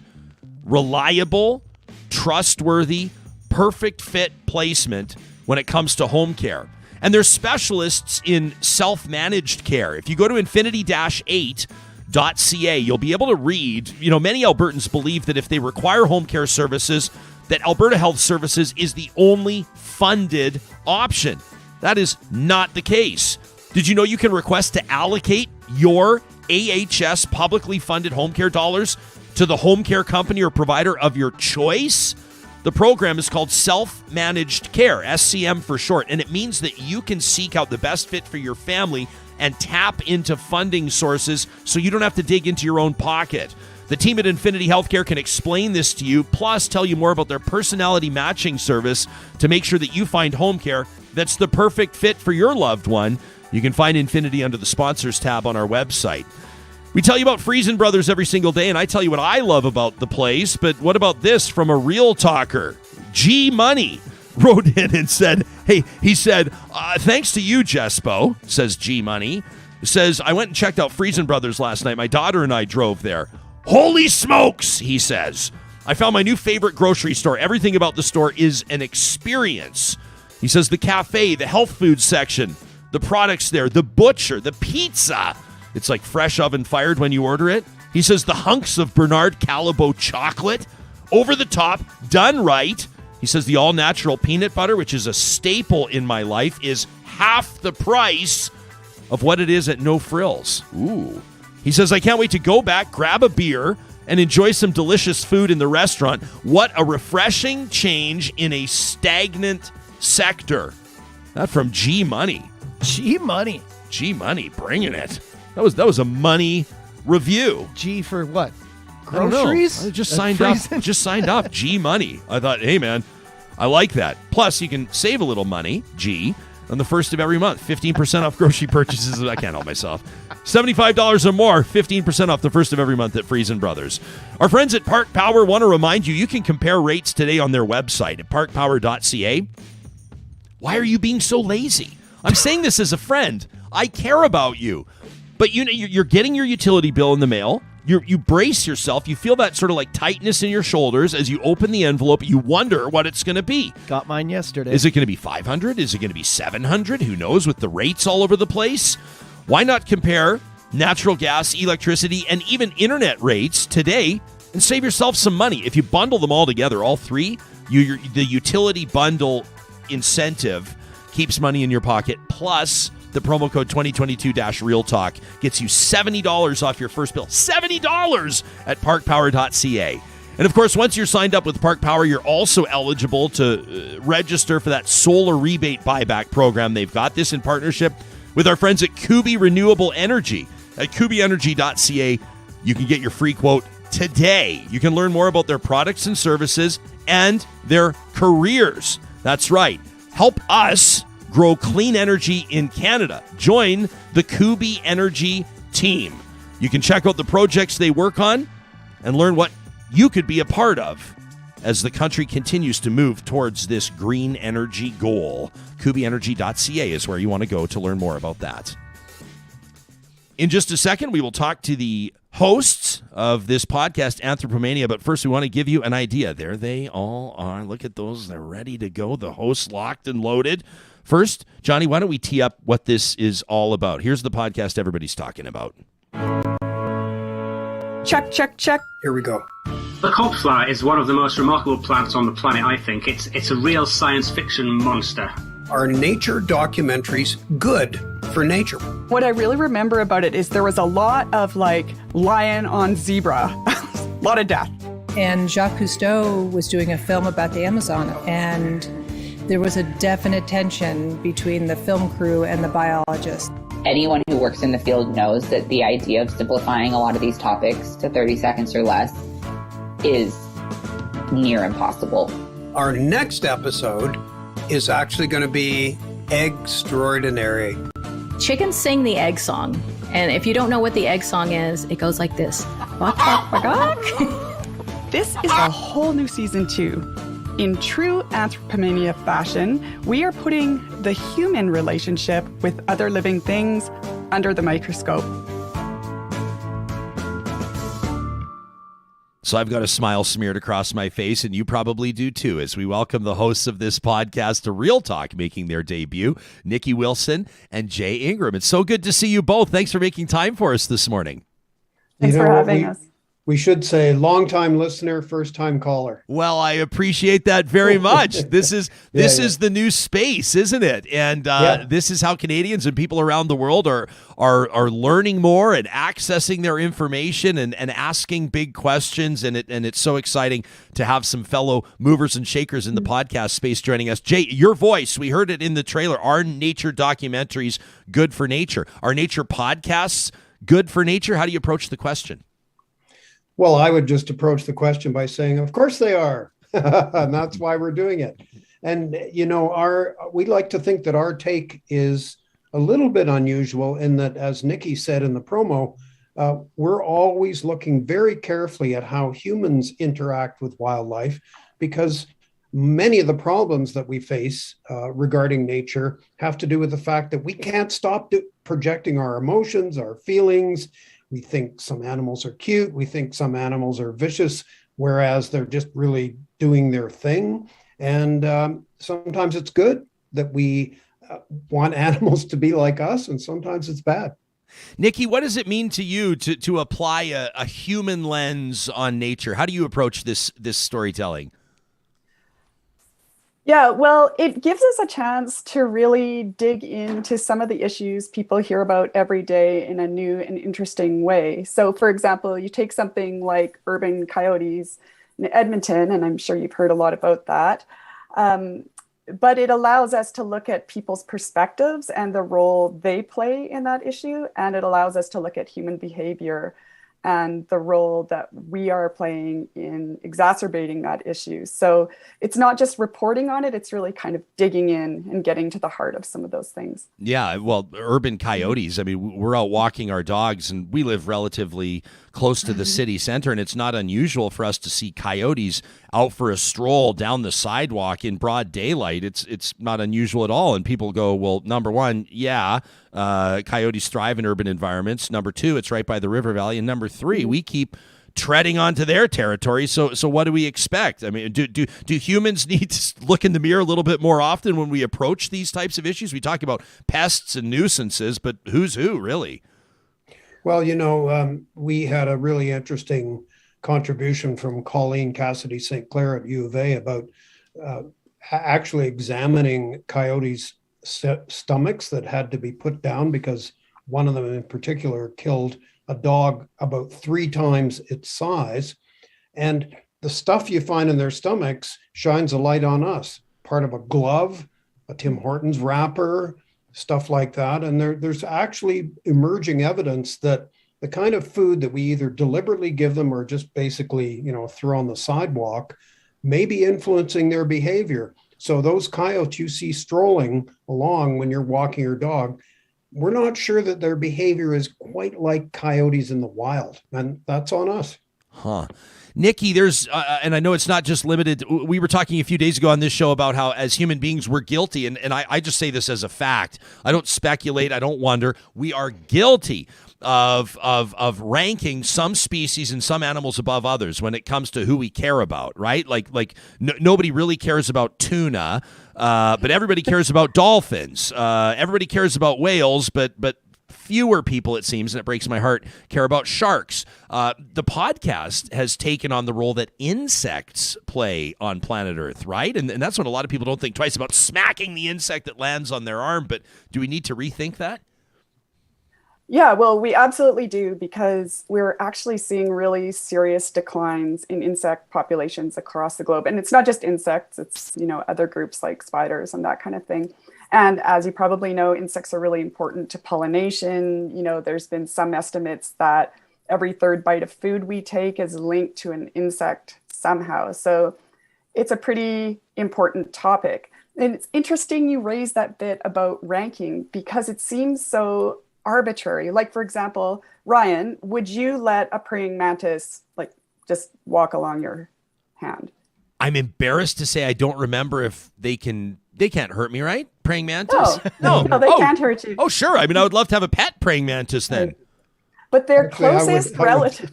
Speaker 1: reliable, trustworthy, perfect fit placement when it comes to home care. And they're specialists in self-managed care. If you go to infinity-8.ca, you'll be able to read, many Albertans believe that if they require home care services, that Alberta Health Services is the only funded option. That is not the case. Did you know you can request to allocate your AHS publicly funded home care dollars to the home care company or provider of your choice? The program is called Self-Managed Care, SCM for short, and it means that you can seek out the best fit for your family and tap into funding sources so you don't have to dig into your own pocket. The team at Infinity Healthcare can explain this to you, plus tell you more about their personality matching service to make sure that you find home care that's the perfect fit for your loved one. You can find Infinity under the sponsors tab on our website. We tell you about Friesen Brothers every single day, and I tell you what I love about the place, but what about this from a real talker? G Money wrote in and said, thanks to you, Jespo, says G Money. Says, I went and checked out Friesen Brothers last night. My daughter and I drove there. Holy smokes, he says. I found my new favorite grocery store. Everything about the store is an experience. He says the cafe, the health food section, the products there, the butcher, the pizza. It's like fresh oven fired when you order it. He says the hunks of Bernard Callebaut chocolate, over the top, done right. He says the all-natural peanut butter, which is a staple in my life, is half the price of what it is at No Frills. Ooh. He says, I can't wait to go back, grab a beer, and enjoy some delicious food in the restaurant. What a refreshing change in a stagnant sector. That from G Money.
Speaker 2: G Money.
Speaker 1: G Money, bringing it. That was a money review.
Speaker 2: G for what?
Speaker 1: Groceries? I just signed up. Just signed up. G Money. I thought, hey man, I like that. Plus, you can save a little money, G, on the first of every month. 15% off grocery purchases. I can't help myself. $75 or more, 15% off the first of every month at Friesen Brothers. Our friends at Park Power want to remind you can compare rates today on their website at parkpower.ca. Why are you being so lazy? I'm saying this as a friend. I care about you. But you're getting your utility bill in the mail. You brace yourself. You feel that sort of like tightness in your shoulders as you open the envelope. You wonder what it's going to be.
Speaker 2: Got mine yesterday.
Speaker 1: Is it going to be $500? Is it going to be $700? Who knows with the rates all over the place? Why not compare natural gas, electricity, and even internet rates today and save yourself some money? If you bundle them all together, all three, the utility bundle incentive keeps money in your pocket, plus the promo code 2022-REALTALK gets you $70 off your first bill. $70 at parkpower.ca. And of course, once you're signed up with Park Power, you're also eligible to register for that solar rebate buyback program. They've got this in partnership with our friends at Kubi Renewable Energy. At kubienergy.ca, you can get your free quote today. You can learn more about their products and services and their careers. That's right. Help us grow clean energy in Canada. Join the Kubi Energy team. You can check out the projects they work on and learn what you could be a part of as the country continues to move towards this green energy goal. KubiEnergy.ca is where you want to go to learn more about that. In just a second, we will talk to the hosts of this podcast, Anthropomania, but first we want to give you an idea. There they all are. Look at those. They're ready to go. The hosts locked and loaded. First, Johnny, why don't we tee up what this is all about? Here's the podcast everybody's talking about.
Speaker 7: Check, check, check.
Speaker 8: Here we go.
Speaker 9: The corpseflower is one of the most remarkable plants on the planet, I think. It's a real science fiction monster.
Speaker 8: Are nature documentaries good for nature?
Speaker 7: What I really remember about it is there was a lot of lion on zebra, a lot of death.
Speaker 10: And Jacques Cousteau was doing a film about the Amazon, and there was a definite tension between the film crew and the biologist.
Speaker 11: Anyone who works in the field knows that the idea of simplifying a lot of these topics to 30 seconds or less is near impossible.
Speaker 8: Our next episode is actually going to be extraordinary.
Speaker 12: Chickens sing the egg song, and if you don't know what the egg song is, it goes like this. Bok, bok, bok, bok.
Speaker 7: This is a whole new season 2. In true Anthropomania fashion, we are putting the human relationship with other living things under the microscope.
Speaker 1: So I've got a smile smeared across my face, and you probably do too, as we welcome the hosts of this podcast to Real Talk making their debut, Niki Wilson and Jay Ingram. It's so good to see you both. Thanks for making time for us this morning.
Speaker 7: Thanks for having us.
Speaker 8: We should say long-time listener, first-time caller.
Speaker 1: Well, I appreciate that very much. This is the new space, isn't it? And this is how Canadians and people around the world are learning more and accessing their information and asking big questions. And it's so exciting to have some fellow movers and shakers in the podcast space joining us. Jay, your voice, we heard it in the trailer. Are nature documentaries good for nature? Are nature podcasts good for nature? How do you approach the question?
Speaker 8: Well, I would just approach the question by saying, of course they are. And that's why we're doing it. And, we like to think that our take is a little bit unusual in that, as Niki said in the promo, we're always looking very carefully at how humans interact with wildlife, because many of the problems that we face regarding nature have to do with the fact that we can't stop projecting our emotions, our feelings. We think some animals are cute. We think some animals are vicious, whereas they're just really doing their thing. And sometimes it's good that we want animals to be like us, and sometimes it's bad.
Speaker 1: Niki, what does it mean to you to apply a human lens on nature? How do you approach this storytelling?
Speaker 7: Yeah, well, it gives us a chance to really dig into some of the issues people hear about every day in a new and interesting way. So, for example, you take something like urban coyotes in Edmonton, and I'm sure you've heard a lot about that. But it allows us to look at people's perspectives and the role they play in that issue. And it allows us to look at human behavior and the role that we are playing in exacerbating that issue. So it's not just reporting on it, it's really kind of digging in and getting to the heart of some of those things.
Speaker 1: Yeah, well, urban coyotes, I mean, we're out walking our dogs, and we live relatively close to the city center, and it's not unusual for us to see coyotes out for a stroll down the sidewalk in broad daylight. It's not unusual at all. And people go, well, number one, coyotes thrive in urban environments. Number two, it's right by the river valley. And number three, we keep treading onto their territory. So what do we expect? I mean, do humans need to look in the mirror a little bit more often when we approach these types of issues? We talk about pests and nuisances, but who's who, really?
Speaker 8: Well, we had a really interesting contribution from Colleen Cassidy St. Clair at U of A about actually examining coyotes' stomachs that had to be put down because one of them in particular killed a dog about 3 times its size. And the stuff you find in their stomachs shines a light on us. Part of a glove, a Tim Hortons wrapper, stuff like that. And there's actually emerging evidence that the kind of food that we either deliberately give them or just basically, throw on the sidewalk may be influencing their behavior. So those coyotes you see strolling along when you're walking your dog, we're not sure that their behavior is quite like coyotes in the wild. And that's on us.
Speaker 1: Huh. Niki, there's, and I know it's not just limited. We were talking a few days ago on this show about how as human beings, we're guilty. And I just say this as a fact. I don't speculate. I don't wonder. We are guilty of ranking some species and some animals above others when it comes to who we care about, right? Like nobody really cares about tuna, but everybody cares about dolphins. Everybody cares about whales, but fewer people, it seems, and it breaks my heart, care about sharks. The podcast has taken on the role that insects play on planet Earth, right? And that's when a lot of people don't think twice about smacking the insect that lands on their arm. But do we need to rethink that?
Speaker 7: Yeah, well, we absolutely do, because we're actually seeing really serious declines in insect populations across the globe. And it's not just insects, it's, other groups like spiders and that kind of thing. And as you probably know, insects are really important to pollination. There's been some estimates that every 3rd bite of food we take is linked to an insect somehow. So it's a pretty important topic. And it's interesting you raise that bit about ranking, because it seems so arbitrary. Like, for example, Ryan, would you let a praying mantis just walk along your hand?
Speaker 1: I'm embarrassed to say I don't remember if they can't hurt me, right? Praying mantis?
Speaker 7: No, they can't hurt you.
Speaker 1: Oh, sure. I mean, I would love to have a pet praying mantis then.
Speaker 7: But their closest relative.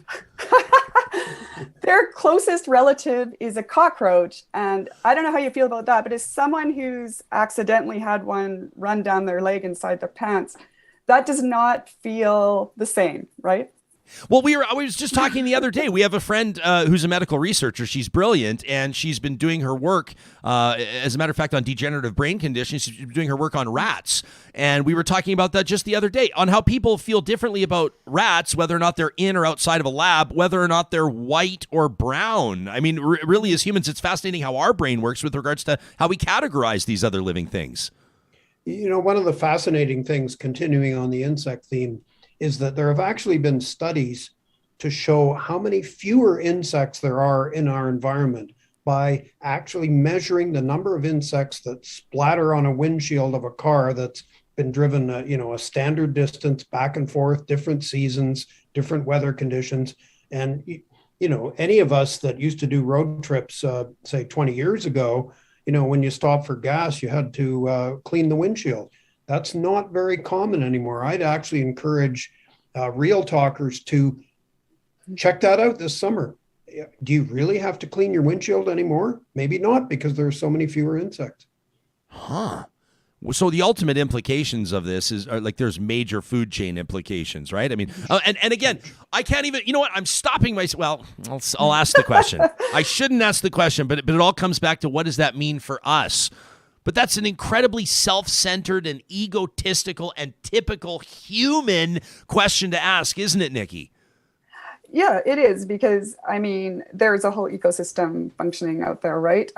Speaker 7: their closest relative is a cockroach. And I don't know how you feel about that, but as someone who's accidentally had one run down their leg inside their pants, that does not feel the same, right?
Speaker 1: Well, I was just talking the other day. We have a friend who's a medical researcher. She's brilliant, and she's been doing her work, as a matter of fact, on degenerative brain conditions. She's been doing her work on rats. And we were talking about that just the other day, on how people feel differently about rats, whether or not they're in or outside of a lab, whether or not they're white or brown. I mean, really, as humans, it's fascinating how our brain works with regards to how we categorize these other living things.
Speaker 8: You know, one of the fascinating things, continuing on the insect theme, is that there have actually been studies to show how many fewer insects there are in our environment by actually measuring the number of insects that splatter on a windshield of a car that's been driven, a standard distance back and forth, different seasons, different weather conditions. And, any of us that used to do road trips, say 20 years ago, when you stopped for gas, you had to clean the windshield. That's not very common anymore. I'd actually encourage real talkers to check that out this summer. Do you really have to clean your windshield anymore? Maybe not, because there are so many fewer insects.
Speaker 1: Huh. So the ultimate implications of this are like there's major food chain implications, right? I mean, and again, I can't even, you know what? I'm stopping myself. Well, I'll ask the question. I shouldn't ask the question, but it all comes back to what does that mean for us? But that's an incredibly self-centered and egotistical and typical human question to ask, isn't it, Niki?
Speaker 7: Yeah, it is, because, there's a whole ecosystem functioning out there, right?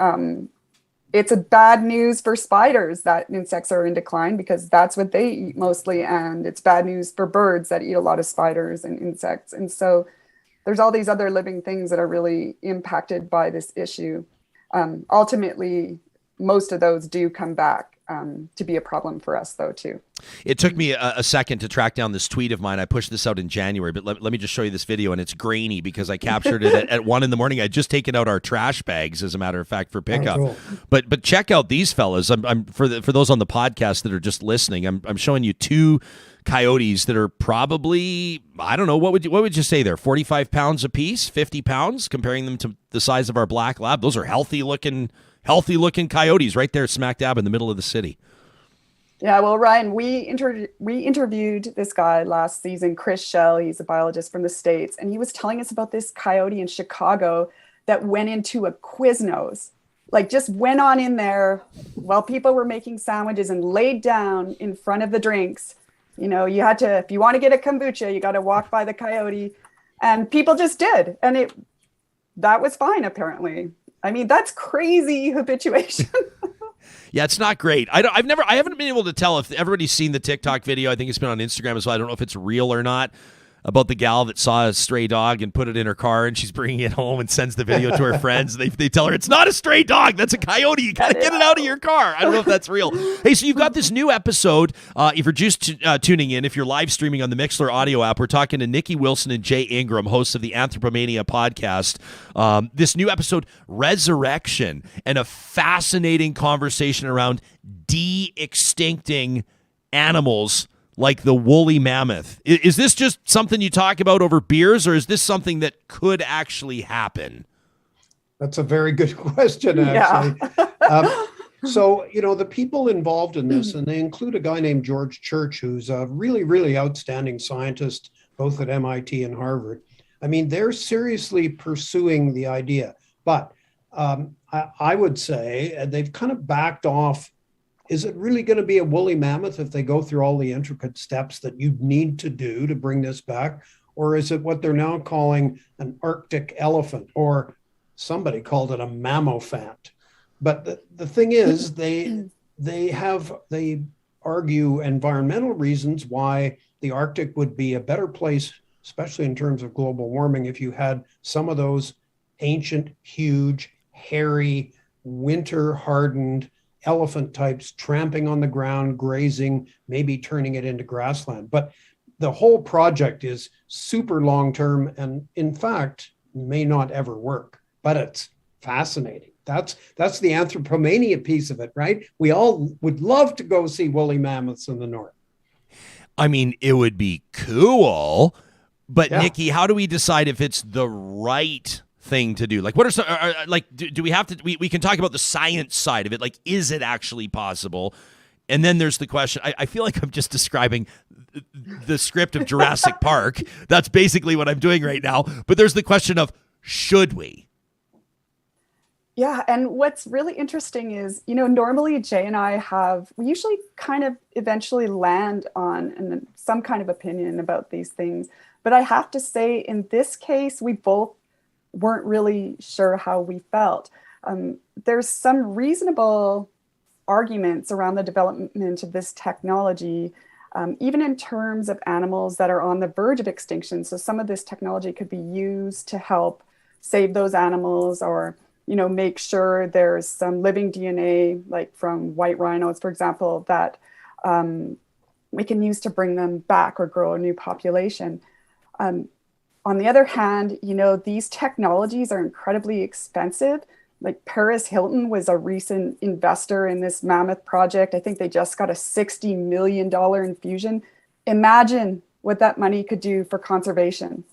Speaker 7: It's a bad news for spiders that insects are in decline, because that's what they eat mostly. And it's bad news for birds that eat a lot of spiders and insects. And so there's all these other living things that are really impacted by this issue. Ultimately, most of those do come back to be a problem for us, though, too.
Speaker 1: It took me a second to track down this tweet of mine. I pushed this out in January, but let me just show you this video, and it's grainy because I captured it at 1 a.m. I'd just taken out our trash bags, as a matter of fact, for pickup. Oh, cool. But check out these fellas. I'm for those on the podcast that are just listening. I'm showing you two coyotes that are probably, I don't know, what would you say they're 45 pounds a piece, 50 pounds, comparing them to the size of our black lab. Those are healthy looking coyotes right there smack dab in the middle of the city.
Speaker 7: Yeah, well, Ryan, we interviewed this guy last season, Chris Schell. He's a biologist from the States, and he was telling us about this coyote in Chicago that went into a Quiznos, like just went on in there while people were making sandwiches and laid down in front of the drinks. You had to, if you want to get a kombucha, you got to walk by the coyote, and people just did. And that was fine, apparently. That's crazy habituation.
Speaker 1: Yeah, it's not great. I haven't been able to tell if everybody's seen the TikTok video. I think it's been on Instagram as well. I don't know if it's real or not, about the gal that saw a stray dog and put it in her car, and she's bringing it home and sends the video to her friends. They tell her, it's not a stray dog. That's a coyote. You got to get it out of your car. I don't know if that's real. Hey, so you've got this new episode. If you're just tuning in, if you're live streaming on the Mixlr audio app, we're talking to Niki Wilson and Jay Ingram, hosts of the Anthropomania podcast. This new episode, Resurrection, and a fascinating conversation around de-extincting animals like the woolly mammoth. Is this just something you talk about over beers, or is this something that could actually happen?
Speaker 8: That's a very good question, actually. Yeah. So, the people involved in this, and they include a guy named George Church, who's a really, really outstanding scientist, both at MIT and Harvard. They're seriously pursuing the idea. But I would say they've kind of backed off. Is it really going to be a woolly mammoth if they go through all the intricate steps that you need to do to bring this back? Or is it what they're now calling an Arctic elephant, or somebody called it a mammophant? But the thing is, they argue environmental reasons why the Arctic would be a better place, especially in terms of global warming, if you had some of those ancient, huge, hairy, winter-hardened elephant types tramping on the ground, grazing, maybe turning it into grassland. But the whole project is super long-term and, in fact, may not ever work. But it's fascinating. That's the Anthropomania piece of it, right? We all would love to go see woolly mammoths in the north.
Speaker 1: It would be cool. But, yeah. Niki, how do we decide if it's the right thing to do? Like, what are some, do we have to, we can talk about the science side of it. Like, is it actually possible? And then there's the question, I feel like I'm just describing the script of Jurassic Park. That's basically what I'm doing right now. But there's the question of, should we?
Speaker 7: Yeah, and what's really interesting is, normally Jay and I we usually kind of eventually land on some kind of opinion about these things. But I have to say, in this case, we both weren't really sure how we felt. There's some reasonable arguments around the development of this technology, even in terms of animals that are on the verge of extinction. So some of this technology could be used to help save those animals, or make sure there's some living DNA, like from white rhinos, for example, that we can use to bring them back or grow a new population. On the other hand, these technologies are incredibly expensive. Like Paris Hilton was a recent investor in this mammoth project. I think they just got a $60 million infusion. Imagine what that money could do for conservation.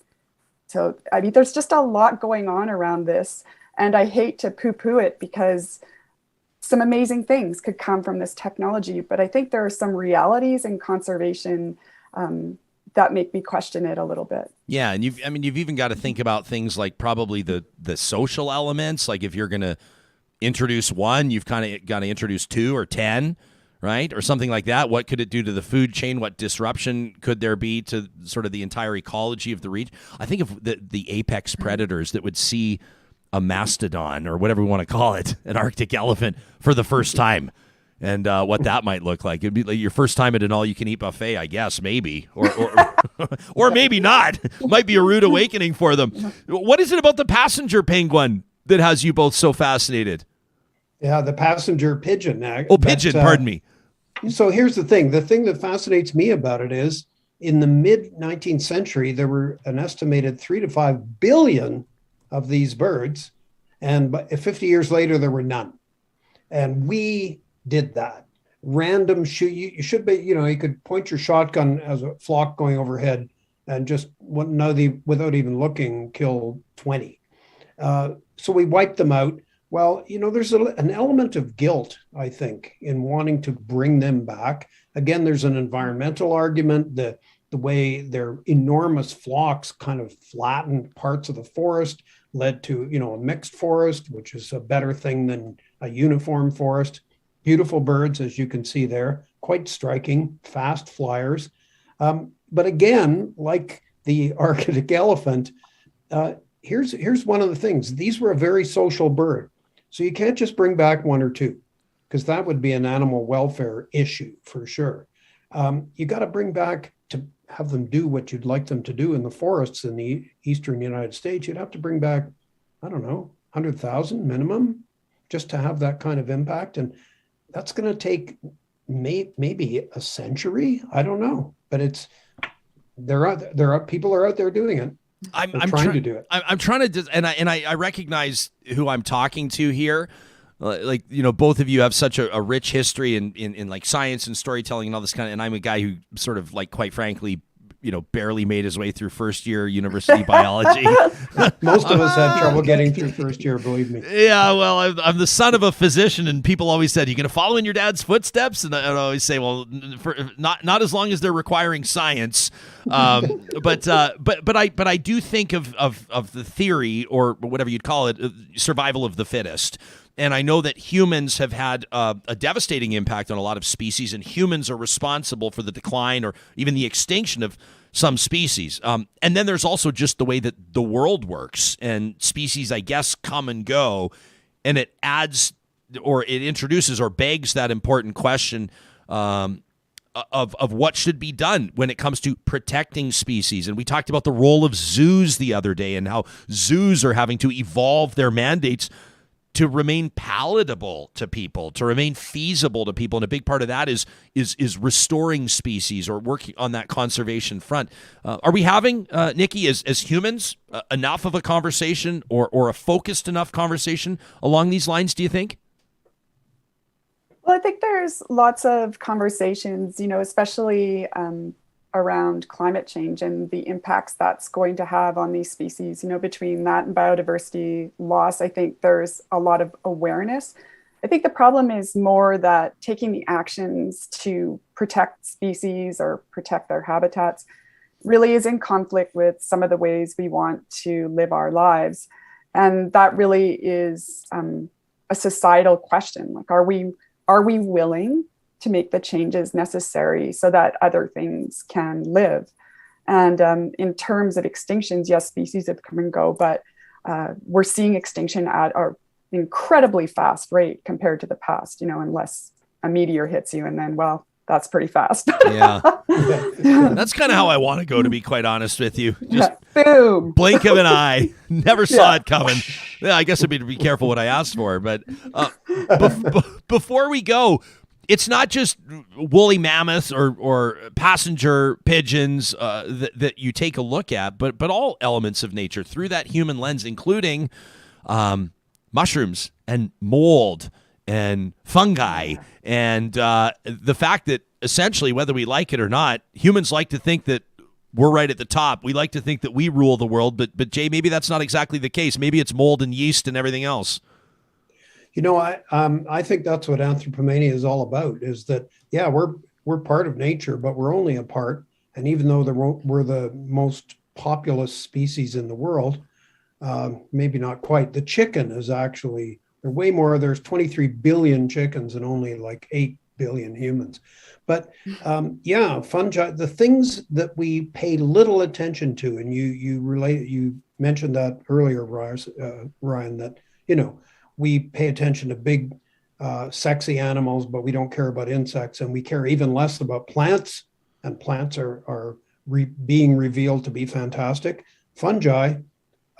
Speaker 7: So, there's just a lot going on around this. And I hate to poo-poo it because some amazing things could come from this technology. But I think there are some realities in conservation that make me question it a little bit.
Speaker 1: Yeah, and you've even got to think about things like probably the social elements. Like if you're going to introduce one, you've kind of got to introduce 2 or 10, right? Or something like that. What could it do to the food chain? What disruption could there be to sort of the entire ecology of the region? I think of the apex predators that would see a mastodon, or whatever we want to call it, an Arctic elephant, for the first time. And what that might look like. It'd be like your first time at an all-you-can-eat buffet, I guess, maybe. Or maybe not. Might be a rude awakening for them. What is it about the passenger penguin that has you both so fascinated?
Speaker 8: Yeah, the passenger pigeon.
Speaker 1: Pigeon, pardon me.
Speaker 8: So here's the thing. The thing that fascinates me about it is, in the mid-19th century, there were an estimated 3 to 5 billion of these birds. And 50 years later, there were none. And we did that. Random shoot. You should be, you could point your shotgun as a flock going overhead and just without even looking, kill 20. So we wiped them out. Well, there's an element of guilt, I think, in wanting to bring them back. Again, there's an environmental argument. The way their enormous flocks kind of flattened parts of the forest led to, a mixed forest, which is a better thing than a uniform forest. Beautiful birds, as you can see there, quite striking, fast flyers. But again, like the Arctic elephant, here's one of the things. These were a very social bird. So you can't just bring back 1 or 2, because that would be an animal welfare issue for sure. You got to bring back, to have them do what you'd like them to do in the forests in the eastern United States, you'd have to bring back, 100,000 minimum, just to have that kind of impact. And that's going to take maybe a century. I don't know, but people are out there doing it. I'm trying to do it.
Speaker 1: I'm trying to, and I recognize who I'm talking to here. Both of you have such a rich history in like science and storytelling and all this kind of, and I'm a guy who sort of, like, quite frankly, barely made his way through first year university biology.
Speaker 8: Most of us had trouble getting through first year, believe me.
Speaker 1: Yeah, well, I'm the son of a physician, and people always said, "You going to follow in your dad's footsteps?" And I'd always say, "Well, not as long as they're requiring science." But I do think of the theory, or whatever you'd call it, survival of the fittest. And I know that humans have had a devastating impact on a lot of species, and humans are responsible for the decline or even the extinction of some species. And then there's also just the way that the world works, and species, I guess, come and go, and it adds, or it introduces or begs that important question of what should be done when it comes to protecting species. And we talked about the role of zoos the other day, and how zoos are having to evolve their mandates to remain palatable to people, to remain feasible to people. And a big part of that is restoring species, or working on that conservation front. Are we having, Niki, as humans, enough of a conversation, or a focused enough conversation along these lines, do you think?
Speaker 7: Well, I think there's lots of conversations, especially around climate change and the impacts that's going to have on these species. You know, between that and biodiversity loss, I think there's a lot of awareness. I think the problem is more that taking the actions to protect species or protect their habitats really is in conflict with some of the ways we want to live our lives. And that really is a societal question. Like, are we willing to make the changes necessary so that other things can live? And in terms of extinctions, yes, species have come and go, but we're seeing extinction at an incredibly fast rate compared to the past, you know, unless a meteor hits you and then, well, that's pretty fast.
Speaker 1: Yeah. That's kind of how I want to go, to be quite honest with you. Just
Speaker 7: boom.
Speaker 1: Blink of an eye. Never saw it coming. Yeah, I guess I'd be careful what I asked for. But before we go, it's not just woolly mammoths or passenger pigeons that you take a look at, but all elements of nature through that human lens, including mushrooms and mold and fungi, and the fact that essentially, whether we like it or not, humans like to think that we're right at the top. We like to think that we rule the world, but Jay, maybe that's not exactly the case. Maybe it's mold and yeast and everything else.
Speaker 8: You know, I think that's what Anthropomania is all about, is that, yeah, we're part of nature, but we're only a part. And even though we're the most populous species in the world, maybe not quite, the chicken is actually, they're way more. There's 23 billion chickens and only like 8 billion humans. But yeah, fungi, the things that we pay little attention to, and you mentioned that earlier, Ryan, that, you know, we pay attention to big, sexy animals, but we don't care about insects, and we care even less about plants, and plants are being revealed to be fantastic. Fungi,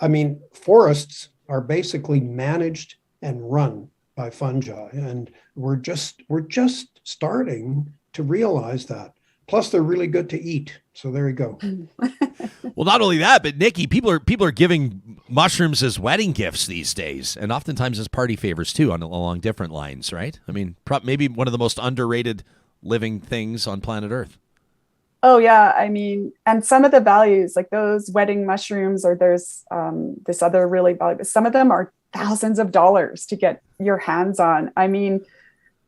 Speaker 8: I mean, forests are basically managed and run by fungi, and we're just starting to realize that. Plus, they're really good to eat. So there you go.
Speaker 1: Well, not only that, but Niki, people are giving mushrooms as wedding gifts these days, and oftentimes as party favors too, along different lines, right? I mean, maybe one of the most underrated living things on planet Earth.
Speaker 7: Oh yeah, I mean, and some of the values, like those wedding mushrooms, or there's this other really valuable, some of them are thousands of dollars to get your hands on. I mean,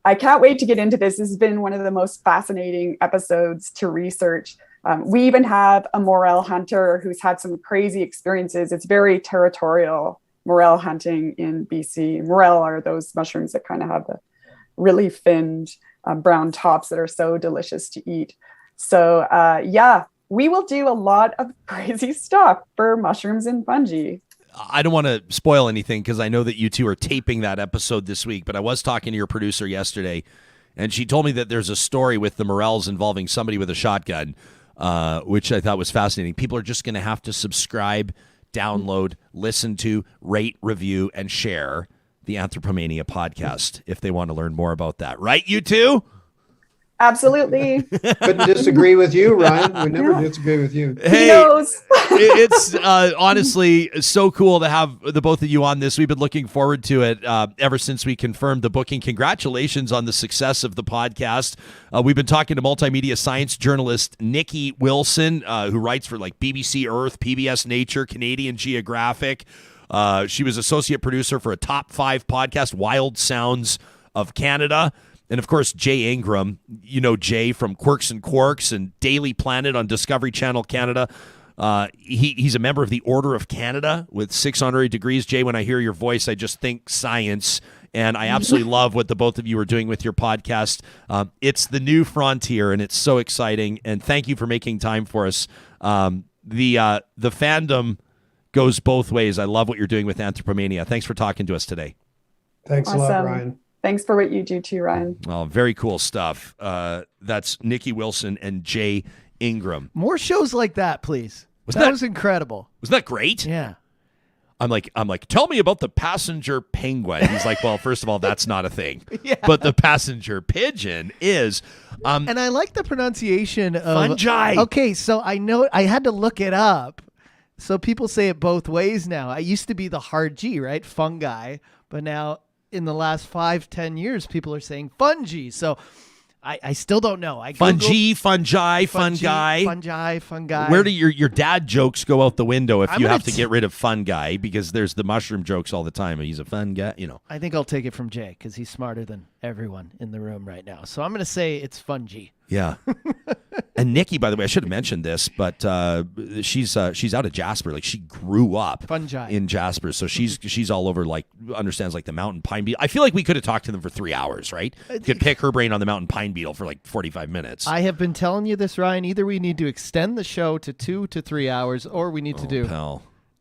Speaker 7: I can't wait to get into this. This has been one of the most fascinating episodes to research. We even have a morel hunter who's had some crazy experiences. It's very territorial, morel hunting in BC. Morel are those mushrooms that kind of have the really finned brown tops that are so delicious to eat. So yeah, we will do a lot of crazy stuff for mushrooms and fungi.
Speaker 1: I don't want to spoil anything because I know that you two are taping that episode this week, but I was talking to your producer yesterday, and she told me that there's a story with the morels involving somebody with a shotgun, which I thought was fascinating. People are just going to have to subscribe, download, listen to, rate, review, and share the Anthropomania podcast if they want to learn more about that. Right, you two?
Speaker 7: Absolutely.
Speaker 8: Couldn't disagree with you, Ryan. We never disagree with you.
Speaker 1: Hey,
Speaker 7: he knows.
Speaker 1: It's honestly so cool to have the both of you on this. We've been looking forward to it ever since we confirmed the booking. Congratulations on the success of the podcast. We've been talking to multimedia science journalist Niki Wilson, who writes for like BBC Earth, PBS Nature, Canadian Geographic. She was associate producer for a top 5 podcast, Wild Sounds of Canada. And, of course, Jay Ingram, you know Jay from Quirks and Quarks and Daily Planet on Discovery Channel Canada. He's a member of the Order of Canada with 6 honorary degrees. Jay, when I hear your voice, I just think science. And I absolutely love what the both of you are doing with your podcast. It's the new frontier, and it's so exciting. And thank you for making time for us. The fandom goes both ways. I love what you're doing with Anthropomania. Thanks for talking to us today.
Speaker 8: Thanks
Speaker 7: Awesome.
Speaker 8: a lot, Ryan.
Speaker 7: Thanks for what you do too, Ryan.
Speaker 1: Well, very cool stuff. That's Niki Wilson and Jay Ingram.
Speaker 2: More shows like that, please. That was incredible.
Speaker 1: Wasn't that great?
Speaker 2: Yeah.
Speaker 1: I'm like, tell me about the passenger penguin. He's like, well, first of all, that's not a thing.
Speaker 2: Yeah.
Speaker 1: But the passenger pigeon is.
Speaker 2: And I like the pronunciation of
Speaker 1: fungi.
Speaker 2: Okay, so I know I had to look it up. So people say it both ways now. I used to be the hard G, right? Fungi. But now in the last 5-10 years, people are saying fungi. So I still don't know.
Speaker 1: Fungi.
Speaker 2: Fungi.
Speaker 1: Where do your dad jokes go out the window if
Speaker 2: I'm
Speaker 1: you
Speaker 2: gonna
Speaker 1: have to get rid of fun guy? Because there's the mushroom jokes all the time. He's a fun guy,
Speaker 2: I think I'll take it from Jay because he's smarter than everyone in the room right now. So I'm going to say it's fungi.
Speaker 1: Yeah. And Niki, by the way, I should have mentioned this, but she's out of Jasper. Like, she grew up
Speaker 2: fungi
Speaker 1: in Jasper, so she's all over. Like, understands like the mountain pine beetle. I feel like we could have talked to them for 3 hours, right? You could pick her brain on the mountain pine beetle for like 45 minutes.
Speaker 2: I have been telling you this, Ryan. Either we need to extend the show to 2 to 3 hours, or we need to do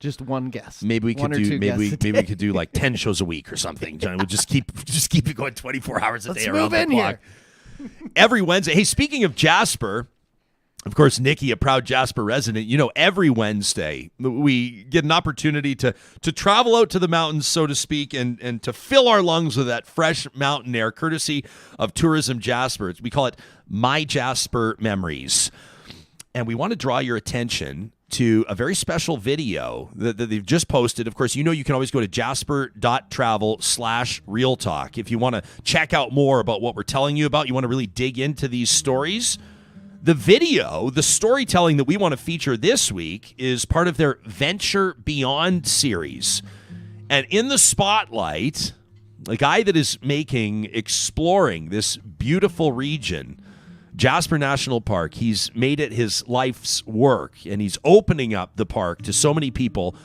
Speaker 2: just one guest.
Speaker 1: Maybe we could do maybe we could do like 10 shows a week or something. John, we'll just keep it going 24 hours a day around the clock. Every Wednesday. Hey, speaking of Jasper, of course, Niki, a proud Jasper resident, every Wednesday we get an opportunity to travel out to the mountains, so to speak, and to fill our lungs with that fresh mountain air, courtesy of Tourism Jasper. We call it MyJasper Memories. And we want to draw your attention to a very special video that they've just posted. Of course, you can always go to jasper.travel/realtalk if you want to check out more about what we're telling you about. You want to really dig into these stories. The video, the storytelling that we want to feature this week is part of their Venture Beyond series. And in the spotlight, a guy that is exploring this beautiful region, Jasper National Park. He's made it his life's work, and he's opening up the park to so many people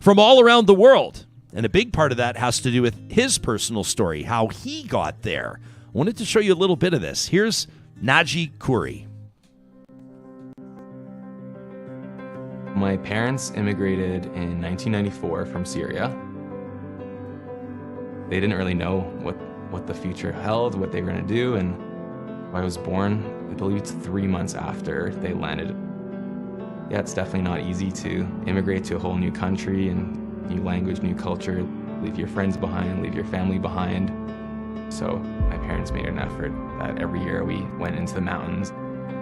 Speaker 1: from all around the world. And a big part of that has to do with his personal story, how he got there. I wanted to show you a little bit of this. Here's Naji Khouri.
Speaker 13: My parents immigrated in 1994 from Syria. They didn't really know what the future held, what they were going to do, and I was born, I believe it's 3 months after they landed. Yeah, it's definitely not easy to immigrate to a whole new country and new language, new culture, leave your friends behind, leave your family behind. So my parents made an effort that every year we went into the mountains.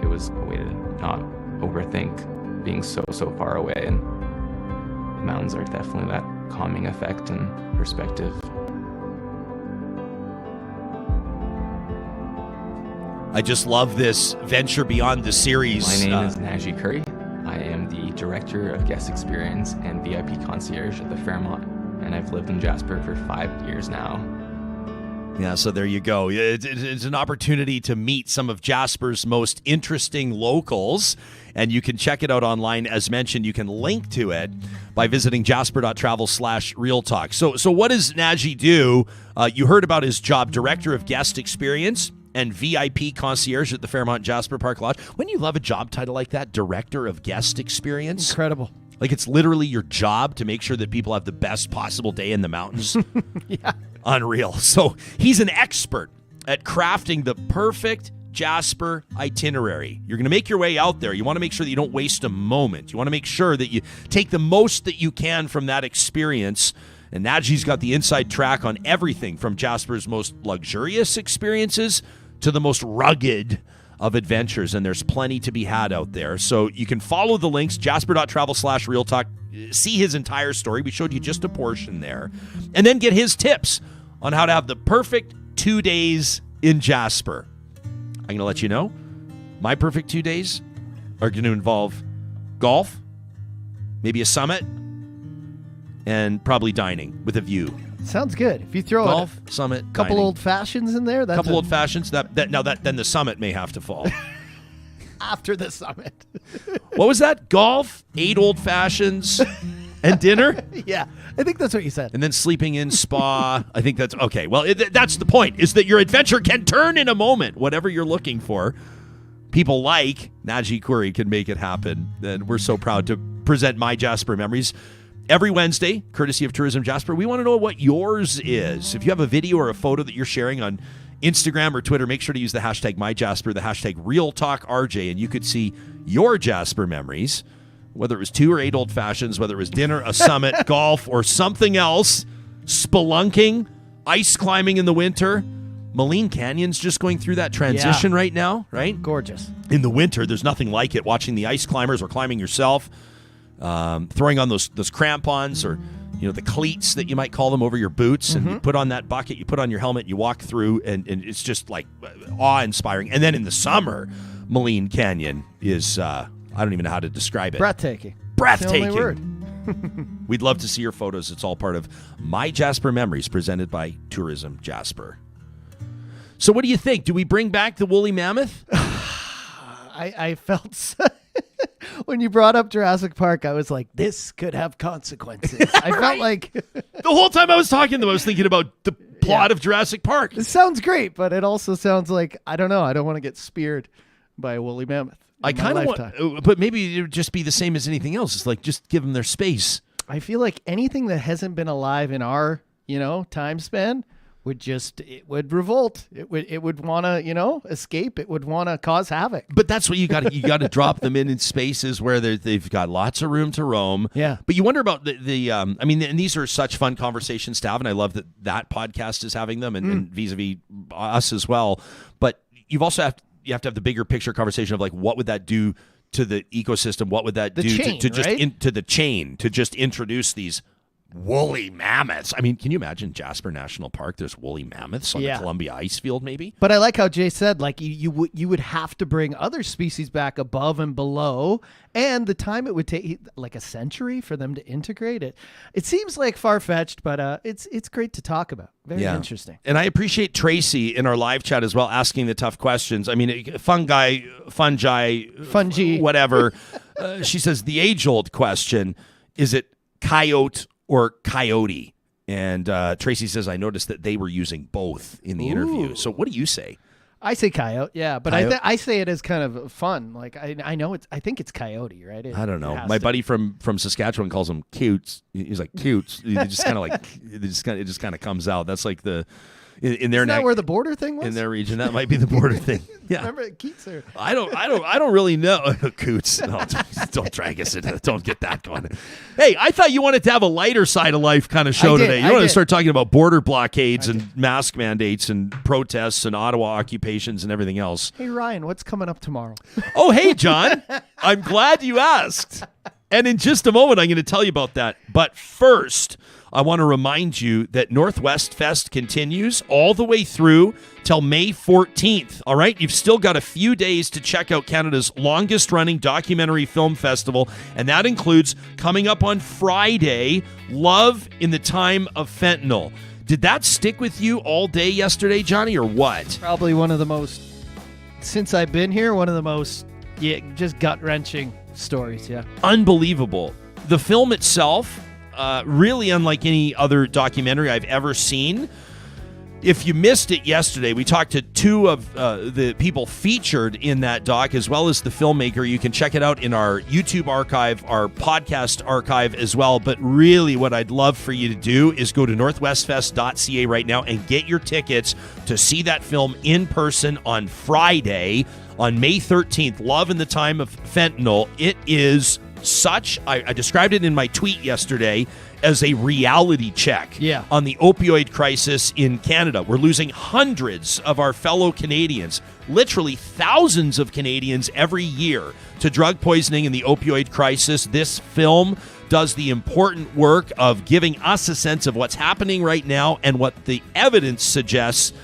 Speaker 13: It was a way to not overthink being so far away, and the mountains are definitely that calming effect and perspective.
Speaker 1: I just love this Venture Beyond the series.
Speaker 13: My name is Naji Khouri. I am the Director of Guest Experience and VIP Concierge at the Fairmont, and I've lived in Jasper for 5 years now.
Speaker 1: Yeah, so there you go. It's an opportunity to meet some of Jasper's most interesting locals, and you can check it out online. As mentioned, you can link to it by visiting jasper.travel/realtalk. So what does Naji do? You heard about his job, Director of Guest Experience and VIP Concierge at the Fairmont Jasper Park Lodge. Wouldn't you love a job title like that, Director of Guest Experience?
Speaker 2: Incredible.
Speaker 1: Like, it's literally your job to make sure that people have the best possible day in the mountains.
Speaker 2: Yeah.
Speaker 1: Unreal. So he's an expert at crafting the perfect Jasper itinerary. You're going to make your way out there. You want to make sure that you don't waste a moment. You want to make sure that you take the most that you can from that experience. And Naji's got the inside track on everything from Jasper's most luxurious experiences to the most rugged of adventures, and there's plenty to be had out there. So you can follow the links, jasper.travel/realtalk, see his entire story. We showed you just a portion there. And then get his tips on how to have the perfect 2 days in Jasper. I'm going to let you know, my perfect 2 days are going to involve golf, maybe a summit, and probably dining with a view.
Speaker 2: Sounds good. If you throw
Speaker 1: golf, summit,
Speaker 2: a couple
Speaker 1: dining.
Speaker 2: old fashions in there, that's
Speaker 1: couple old fashions. Then the summit may have to fall.
Speaker 2: After the summit.
Speaker 1: What was that? Golf, 8 old fashions, and dinner?
Speaker 2: Yeah, I think that's what you said.
Speaker 1: And then sleeping in, spa. I think that's okay. Well, that's the point, is that your adventure can turn in a moment. Whatever you're looking for, people like Naji Khouri can make it happen. And we're so proud to present MyJasper Memories every Wednesday, courtesy of Tourism Jasper. We want to know what yours is. If you have a video or a photo that you're sharing on Instagram or Twitter, make sure to use the hashtag MyJasper, the hashtag RealTalkRJ, and you could see your Jasper memories, whether it was 2 or 8 old fashions, whether it was dinner, a summit, golf, or something else, spelunking, ice climbing in the winter. Moline Canyon's just going through that transition right now, right?
Speaker 2: Gorgeous.
Speaker 1: In the winter, there's nothing like it, watching the ice climbers or climbing yourself. Throwing on those crampons or the cleats that you might call them over your boots, and you put on that bucket, you put on your helmet, you walk through, and it's just like awe-inspiring. And then in the summer, Maligne Canyon is, I don't even know how to describe it.
Speaker 2: Breathtaking.
Speaker 1: Breathtaking.
Speaker 2: That's the only word.
Speaker 1: We'd love to see your photos. It's all part of MyJasper Memories, presented by Tourism Jasper. So what do you think? Do we bring back the Woolly Mammoth?
Speaker 2: I felt when you brought up Jurassic Park, I was like, this could have consequences. I felt like
Speaker 1: the whole time I was talking to them, I was thinking about the plot of Jurassic Park.
Speaker 2: It sounds great, but it also sounds like, I don't know, I don't want to get speared by a woolly mammoth.
Speaker 1: I kind of want, but maybe it would just be the same as anything else. It's like, just give them their space.
Speaker 2: I feel like anything that hasn't been alive in our, time span it would revolt. It would want to, escape. It would want to cause havoc.
Speaker 1: But that's what you got to drop them in spaces where they've got lots of room to roam.
Speaker 2: Yeah.
Speaker 1: But you wonder about and these are such fun conversations to have, and I love that podcast is having them, and vis-a-vis us as well. But you also have to have the bigger picture conversation of like, what would that do to the ecosystem? What would that do to just into the chain to just introduce these woolly mammoths? I mean, can you imagine Jasper National Park? There's woolly mammoths on the Columbia ice field, maybe.
Speaker 2: But I like how Jay said, like you would have to bring other species back above and below, and the time it would take, like a century for them to integrate it. It seems like far-fetched, but it's great to talk about. Very interesting.
Speaker 1: And I appreciate Tracy in our live chat as well, asking the tough questions. I mean, fungi, whatever. She says the age-old question: is it coyote or coyote? And Tracy says, I noticed that they were using both in the interview. So what do you say?
Speaker 2: I say coyote, yeah, but I say it as kind of fun. Like I know I think it's coyote, right?
Speaker 1: I don't know. My buddy from Saskatchewan calls them cutes. He's like cutes. It just kind of like it just kind of comes out. That's like the in their
Speaker 2: Isn't that where the border thing was?
Speaker 1: In their region, that might be the border thing. Yeah.
Speaker 2: Remember Keats? Or?
Speaker 1: I don't really know. Coots. No, don't drag us into it. Don't get that going. Hey, I thought you wanted to have a lighter side of life kind of show today. You want to start talking about border blockades and mask mandates and protests and Ottawa occupations and everything else.
Speaker 2: Hey, Ryan, what's coming up tomorrow?
Speaker 1: Oh, hey, John. I'm glad you asked. And in just a moment, I'm going to tell you about that. But first, I want to remind you that Northwest Fest continues all the way through till May 14th. All right? You've still got a few days to check out Canada's longest-running documentary film festival, and that includes, coming up on Friday, Love in the Time of Fentanyl. Did that stick with you all day yesterday, Johnny, or what?
Speaker 2: Probably one of the most, since I've been here, one of the most, just gut-wrenching stories, yeah.
Speaker 1: Unbelievable. The film itself, really unlike any other documentary I've ever seen. If you missed it yesterday, we talked to two of the people featured in that doc, as well as the filmmaker. You can check it out in our YouTube archive, our podcast archive as well. But really what I'd love for you to do is go to northwestfest.ca right now and get your tickets to see that film in person on Friday, on May 13th, Love in the Time of Fentanyl. It is I described it in my tweet yesterday as a reality check on the opioid crisis in Canada. We're losing hundreds of our fellow Canadians, literally thousands of Canadians every year, to drug poisoning and the opioid crisis. This film does the important work of giving us a sense of what's happening right now and what the evidence suggests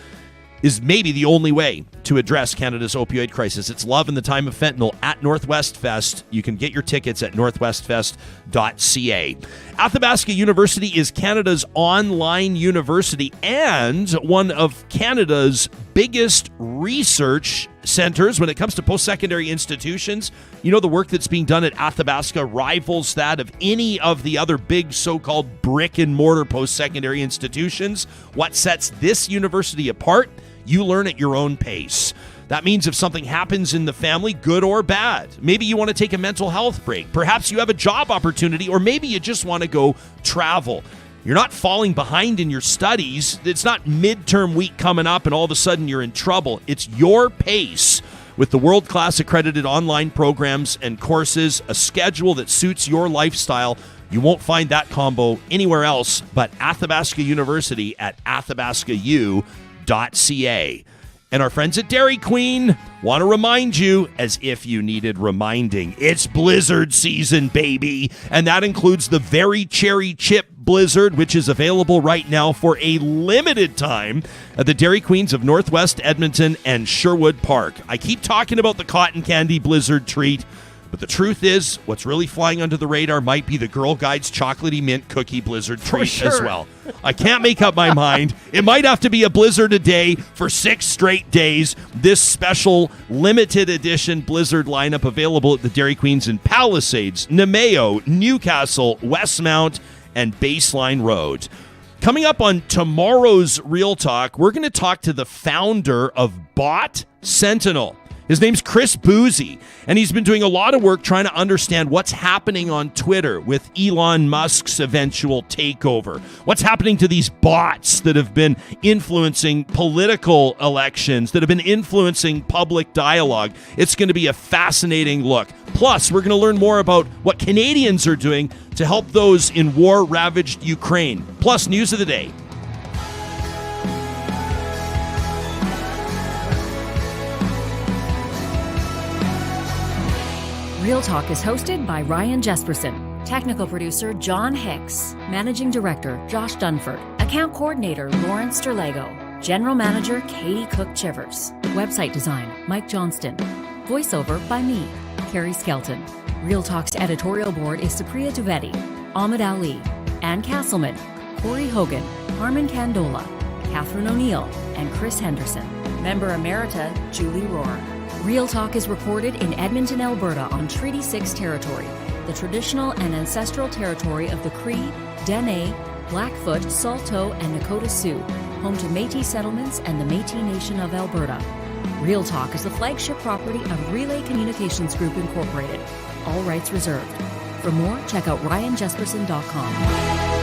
Speaker 1: is maybe the only way to address Canada's opioid crisis. It's Love in the Time of Fentanyl at Northwest Fest. You can get your tickets at northwestfest.ca. Athabasca University is Canada's online university and one of Canada's biggest research centers when it comes to post-secondary institutions. You know, the work that's being done at Athabasca rivals that of any of the other big so-called brick-and-mortar post-secondary institutions. What sets this university apart? You learn at your own pace. That means if something happens in the family, good or bad, maybe you want to take a mental health break, perhaps you have a job opportunity, or maybe you just want to go travel. You're not falling behind in your studies. It's not midterm week coming up and all of a sudden you're in trouble. It's your pace with the world-class accredited online programs and courses, a schedule that suits your lifestyle. You won't find that combo anywhere else but Athabasca University at athabascau.ca. And our friends at Dairy Queen want to remind you, as if you needed reminding, it's blizzard season, baby. And that includes the very cherry chip Blizzard, which is available right now for a limited time at the Dairy Queens of Northwest Edmonton and Sherwood Park. I keep talking about the cotton candy Blizzard treat, but the truth is, what's really flying under the radar might be the Girl Guides Chocolatey Mint Cookie Blizzard treat as well. I can't make up my mind. It might have to be a Blizzard a day for 6 straight days. This special limited edition Blizzard lineup available at the Dairy Queens in Palisades, Nemeo, Newcastle, Westmount, and Baseline Road. Coming up on tomorrow's Real Talk, we're going to talk to the founder of Bot Sentinel. His name's Chris Boozy, and he's been doing a lot of work trying to understand what's happening on Twitter with Elon Musk's eventual takeover. What's happening to these bots that have been influencing political elections, that have been influencing public dialogue. It's going to be a fascinating look. Plus, we're going to learn more about what Canadians are doing to help those in war-ravaged Ukraine. Plus, news of the day.
Speaker 3: Real Talk is hosted by Ryan Jesperson, technical producer John Hicks, managing director Josh Dunford, account coordinator Lawrence Sterlego, general manager Katie Cook-Chivers, website design Mike Johnston, voiceover by me, Carrie Skelton. Real Talk's editorial board is Supriya Dwivedi, Ahmed Ali, Ann Castleman, Corey Hogan, Harmon Candola, Catherine O'Neill, and Chris Henderson. Member Emerita Julie Rohr. Real Talk is recorded in Edmonton, Alberta on Treaty 6 territory, the traditional and ancestral territory of the Cree, Dene, Blackfoot, Saulteaux, and Nakota Sioux, home to Métis settlements and the Métis Nation of Alberta. Real Talk is the flagship property of Relay Communications Group Incorporated. All rights reserved. For more, check out ryanjesperson.com.